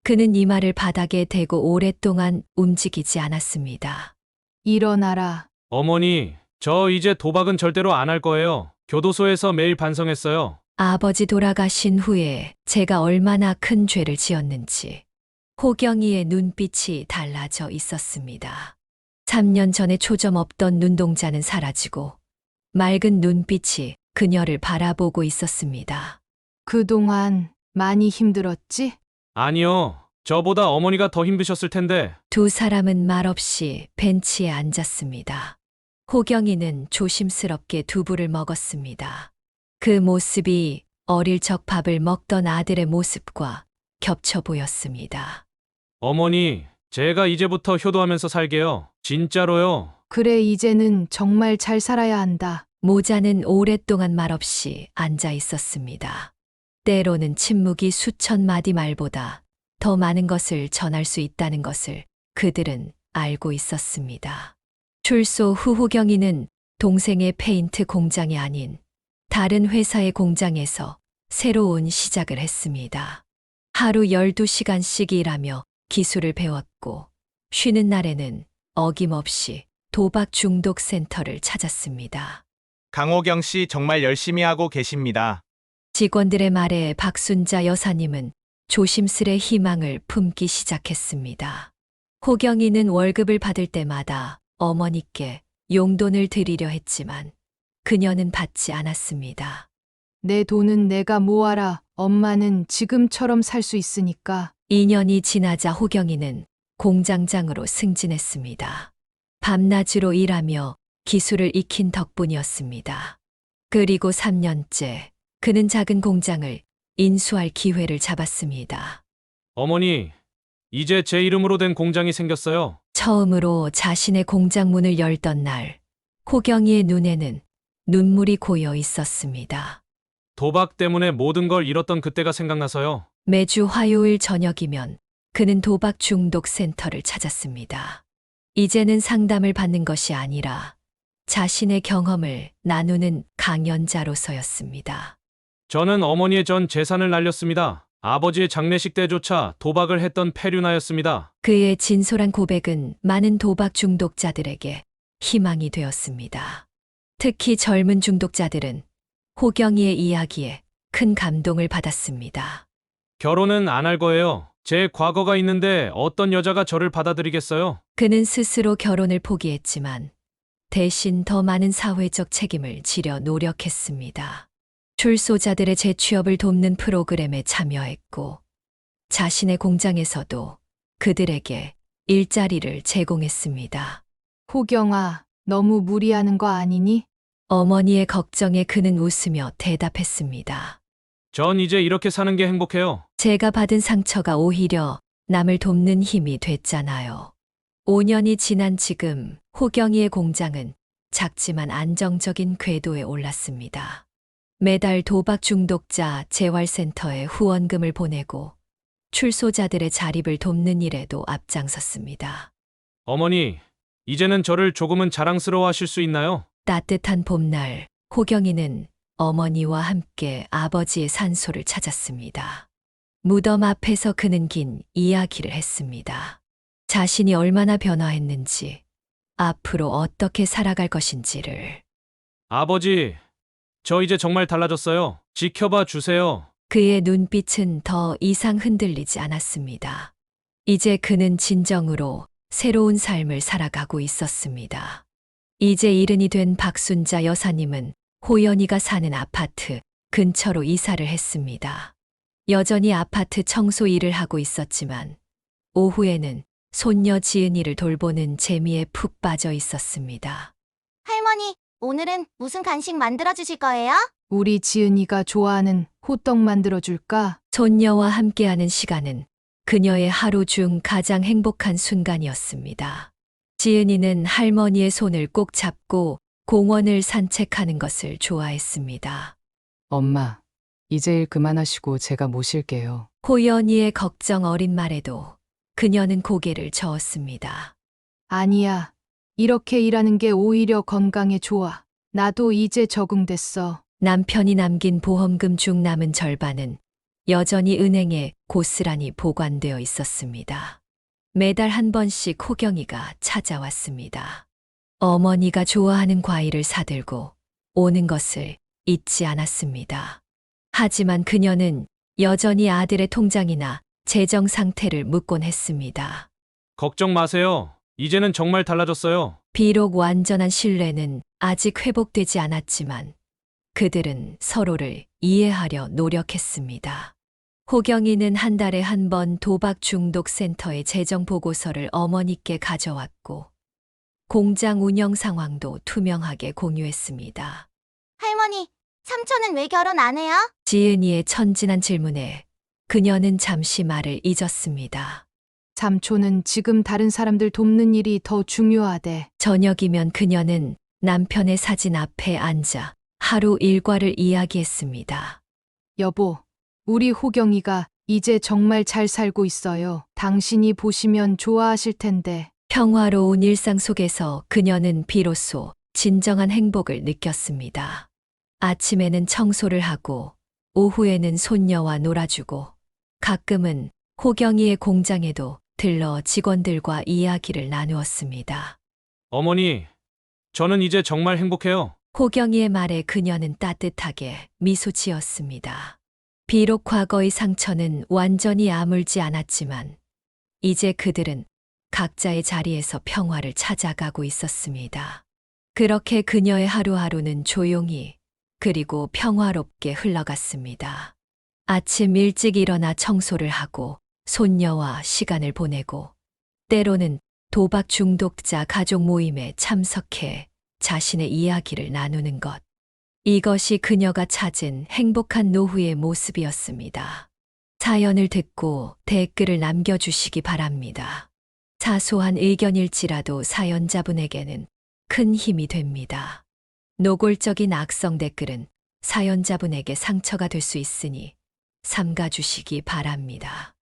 그는 이마를 바닥에 대고 오랫동안 움직이지 않았습니다. 일어나라. 어머니, 저 이제 도박은 절대로 안 할 거예요. 교도소에서 매일 반성했어요. 아버지 돌아가신 후에 제가 얼마나 큰 죄를 지었는지 호경이의 눈빛이 달라져 있었습니다. 3년 전에 초점 없던 눈동자는 사라지고 맑은 눈빛이 그녀를 바라보고 있었습니다. 그동안 많이 힘들었지? 아니요. 저보다 어머니가 더 힘드셨을 텐데. 두 사람은 말없이 벤치에 앉았습니다. 호경이는 조심스럽게 두부를 먹었습니다. 그 모습이 어릴 적 밥을 먹던 아들의 모습과 겹쳐 보였습니다. 어머니, 제가 이제부터 효도하면서 살게요. 진짜로요. 그래, 이제는 정말 잘 살아야 한다. 모자는 오랫동안 말없이 앉아 있었습니다. 때로는 침묵이 수천 마디 말보다 더 많은 것을 전할 수 있다는 것을 그들은 알고 있었습니다. 출소 후 호경이는 동생의 페인트 공장이 아닌 다른 회사의 공장에서 새로운 시작을 했습니다. 하루 12시간씩 일하며 기술을 배웠고 쉬는 날에는 어김없이 도박 중독 센터를 찾았습니다. 강호경 씨 정말 열심히 하고 계십니다. 직원들의 말에 박순자 여사님은 조심스레 희망을 품기 시작했습니다. 호경이는 월급을 받을 때마다 어머니께 용돈을 드리려 했지만 그녀는 받지 않았습니다. 내 돈은 내가 모아라. 엄마는 지금처럼 살 수 있으니까. 2년이 지나자 호경이는 공장장으로 승진했습니다. 밤낮으로 일하며 기술을 익힌 덕분이었습니다. 그리고 3년째 그는 작은 공장을 인수할 기회를 잡았습니다. 어머니, 이제 제 이름으로 된 공장이 생겼어요. 처음으로 자신의 공장 문을 열던 날, 호경이의 눈에는 눈물이 고여 있었습니다. 도박 때문에 모든 걸 잃었던 그때가 생각나서요. 매주 화요일 저녁이면 그는 도박 중독 센터를 찾았습니다. 이제는 상담을 받는 것이 아니라 자신의 경험을 나누는 강연자로서였습니다. 저는 어머니의 전 재산을 날렸습니다. 아버지의 장례식 때조차 도박을 했던 폐륜아였습니다. 그의 진솔한 고백은 많은 도박 중독자들에게 희망이 되었습니다. 특히 젊은 중독자들은 호경이의 이야기에 큰 감동을 받았습니다. 결혼은 안 할 거예요. 제 과거가 있는데 어떤 여자가 저를 받아들이겠어요? 그는 스스로 결혼을 포기했지만 대신 더 많은 사회적 책임을 지려 노력했습니다. 출소자들의 재취업을 돕는 프로그램에 참여했고 자신의 공장에서도 그들에게 일자리를 제공했습니다. 호경아, 너무 무리하는 거 아니니? 어머니의 걱정에 그는 웃으며 대답했습니다. 전 이제 이렇게 사는 게 행복해요. 제가 받은 상처가 오히려 남을 돕는 힘이 됐잖아요. 5년이 지난 지금 호경이의 공장은 작지만 안정적인 궤도에 올랐습니다. 매달 도박 중독자 재활센터에 후원금을 보내고 출소자들의 자립을 돕는 일에도 앞장섰습니다. 어머니, 이제는 저를 조금은 자랑스러워 하실 수 있나요? 따뜻한 봄날, 호경이는 어머니와 함께 아버지의 산소를 찾았습니다. 무덤 앞에서 그는 긴 이야기를 했습니다. 자신이 얼마나 변화했는지, 앞으로 어떻게 살아갈 것인지를. 아버지, 저 이제 정말 달라졌어요. 지켜봐 주세요. 그의 눈빛은 더 이상 흔들리지 않았습니다. 이제 그는 진정으로 새로운 삶을 살아가고 있었습니다. 이제 70이 된 박순자 여사님은 호연이가 사는 아파트 근처로 이사를 했습니다. 여전히 아파트 청소 일을 하고 있었지만 오후에는 손녀 지은이를 돌보는 재미에 푹 빠져 있었습니다. 할머니, 오늘은 무슨 간식 만들어 주실 거예요? 우리 지은이가 좋아하는 호떡 만들어줄까? 손녀와 함께하는 시간은 그녀의 하루 중 가장 행복한 순간이었습니다. 지은이는 할머니의 손을 꼭 잡고 공원을 산책하는 것을 좋아했습니다. 엄마, 이제 일 그만하시고 제가 모실게요. 호연이의 걱정 어린 말에도 그녀는 고개를 저었습니다. 아니야. 이렇게 일하는 게 오히려 건강에 좋아. 나도 이제 적응됐어. 남편이 남긴 보험금 중 남은 절반은 여전히 은행에 고스란히 보관되어 있었습니다. 매달 한 번씩 호경이가 찾아왔습니다. 어머니가 좋아하는 과일을 사들고 오는 것을 잊지 않았습니다. 하지만 그녀는 여전히 아들의 통장이나 재정 상태를 묻곤 했습니다. 걱정 마세요. 이제는 정말 달라졌어요. 비록 완전한 신뢰는 아직 회복되지 않았지만 그들은 서로를 이해하려 노력했습니다. 호경이는 한 달에 한 번 도박 중독 센터의 재정 보고서를 어머니께 가져왔고 공장 운영 상황도 투명하게 공유했습니다. 할머니, 삼촌은 왜 결혼 안 해요? 지은이의 천진한 질문에 그녀는 잠시 말을 잊었습니다. 삼촌은 지금 다른 사람들 돕는 일이 더 중요하대. 저녁이면 그녀는 남편의 사진 앞에 앉아 하루 일과를 이야기했습니다. 여보, 우리 호경이가 이제 정말 잘 살고 있어요. 당신이 보시면 좋아하실 텐데. 평화로운 일상 속에서 그녀는 비로소 진정한 행복을 느꼈습니다. 아침에는 청소를 하고 오후에는 손녀와 놀아주고 가끔은 호경이의 공장에도 들러 직원들과 이야기를 나누었습니다. 어머니, 저는 이제 정말 행복해요. 호경이의 말에 그녀는 따뜻하게 미소 지었습니다. 비록 과거의 상처는 완전히 아물지 않았지만 이제 그들은 각자의 자리에서 평화를 찾아가고 있었습니다. 그렇게 그녀의 하루하루는 조용히 그리고 평화롭게 흘러갔습니다. 아침 일찍 일어나 청소를 하고 손녀와 시간을 보내고 때로는 도박 중독자 가족 모임에 참석해 자신의 이야기를 나누는 것. 이것이 그녀가 찾은 행복한 노후의 모습이었습니다. 사연을 듣고 댓글을 남겨주시기 바랍니다. 사소한 의견일지라도 사연자분에게는 큰 힘이 됩니다. 노골적인 악성 댓글은 사연자분에게 상처가 될 수 있으니 삼가주시기 바랍니다.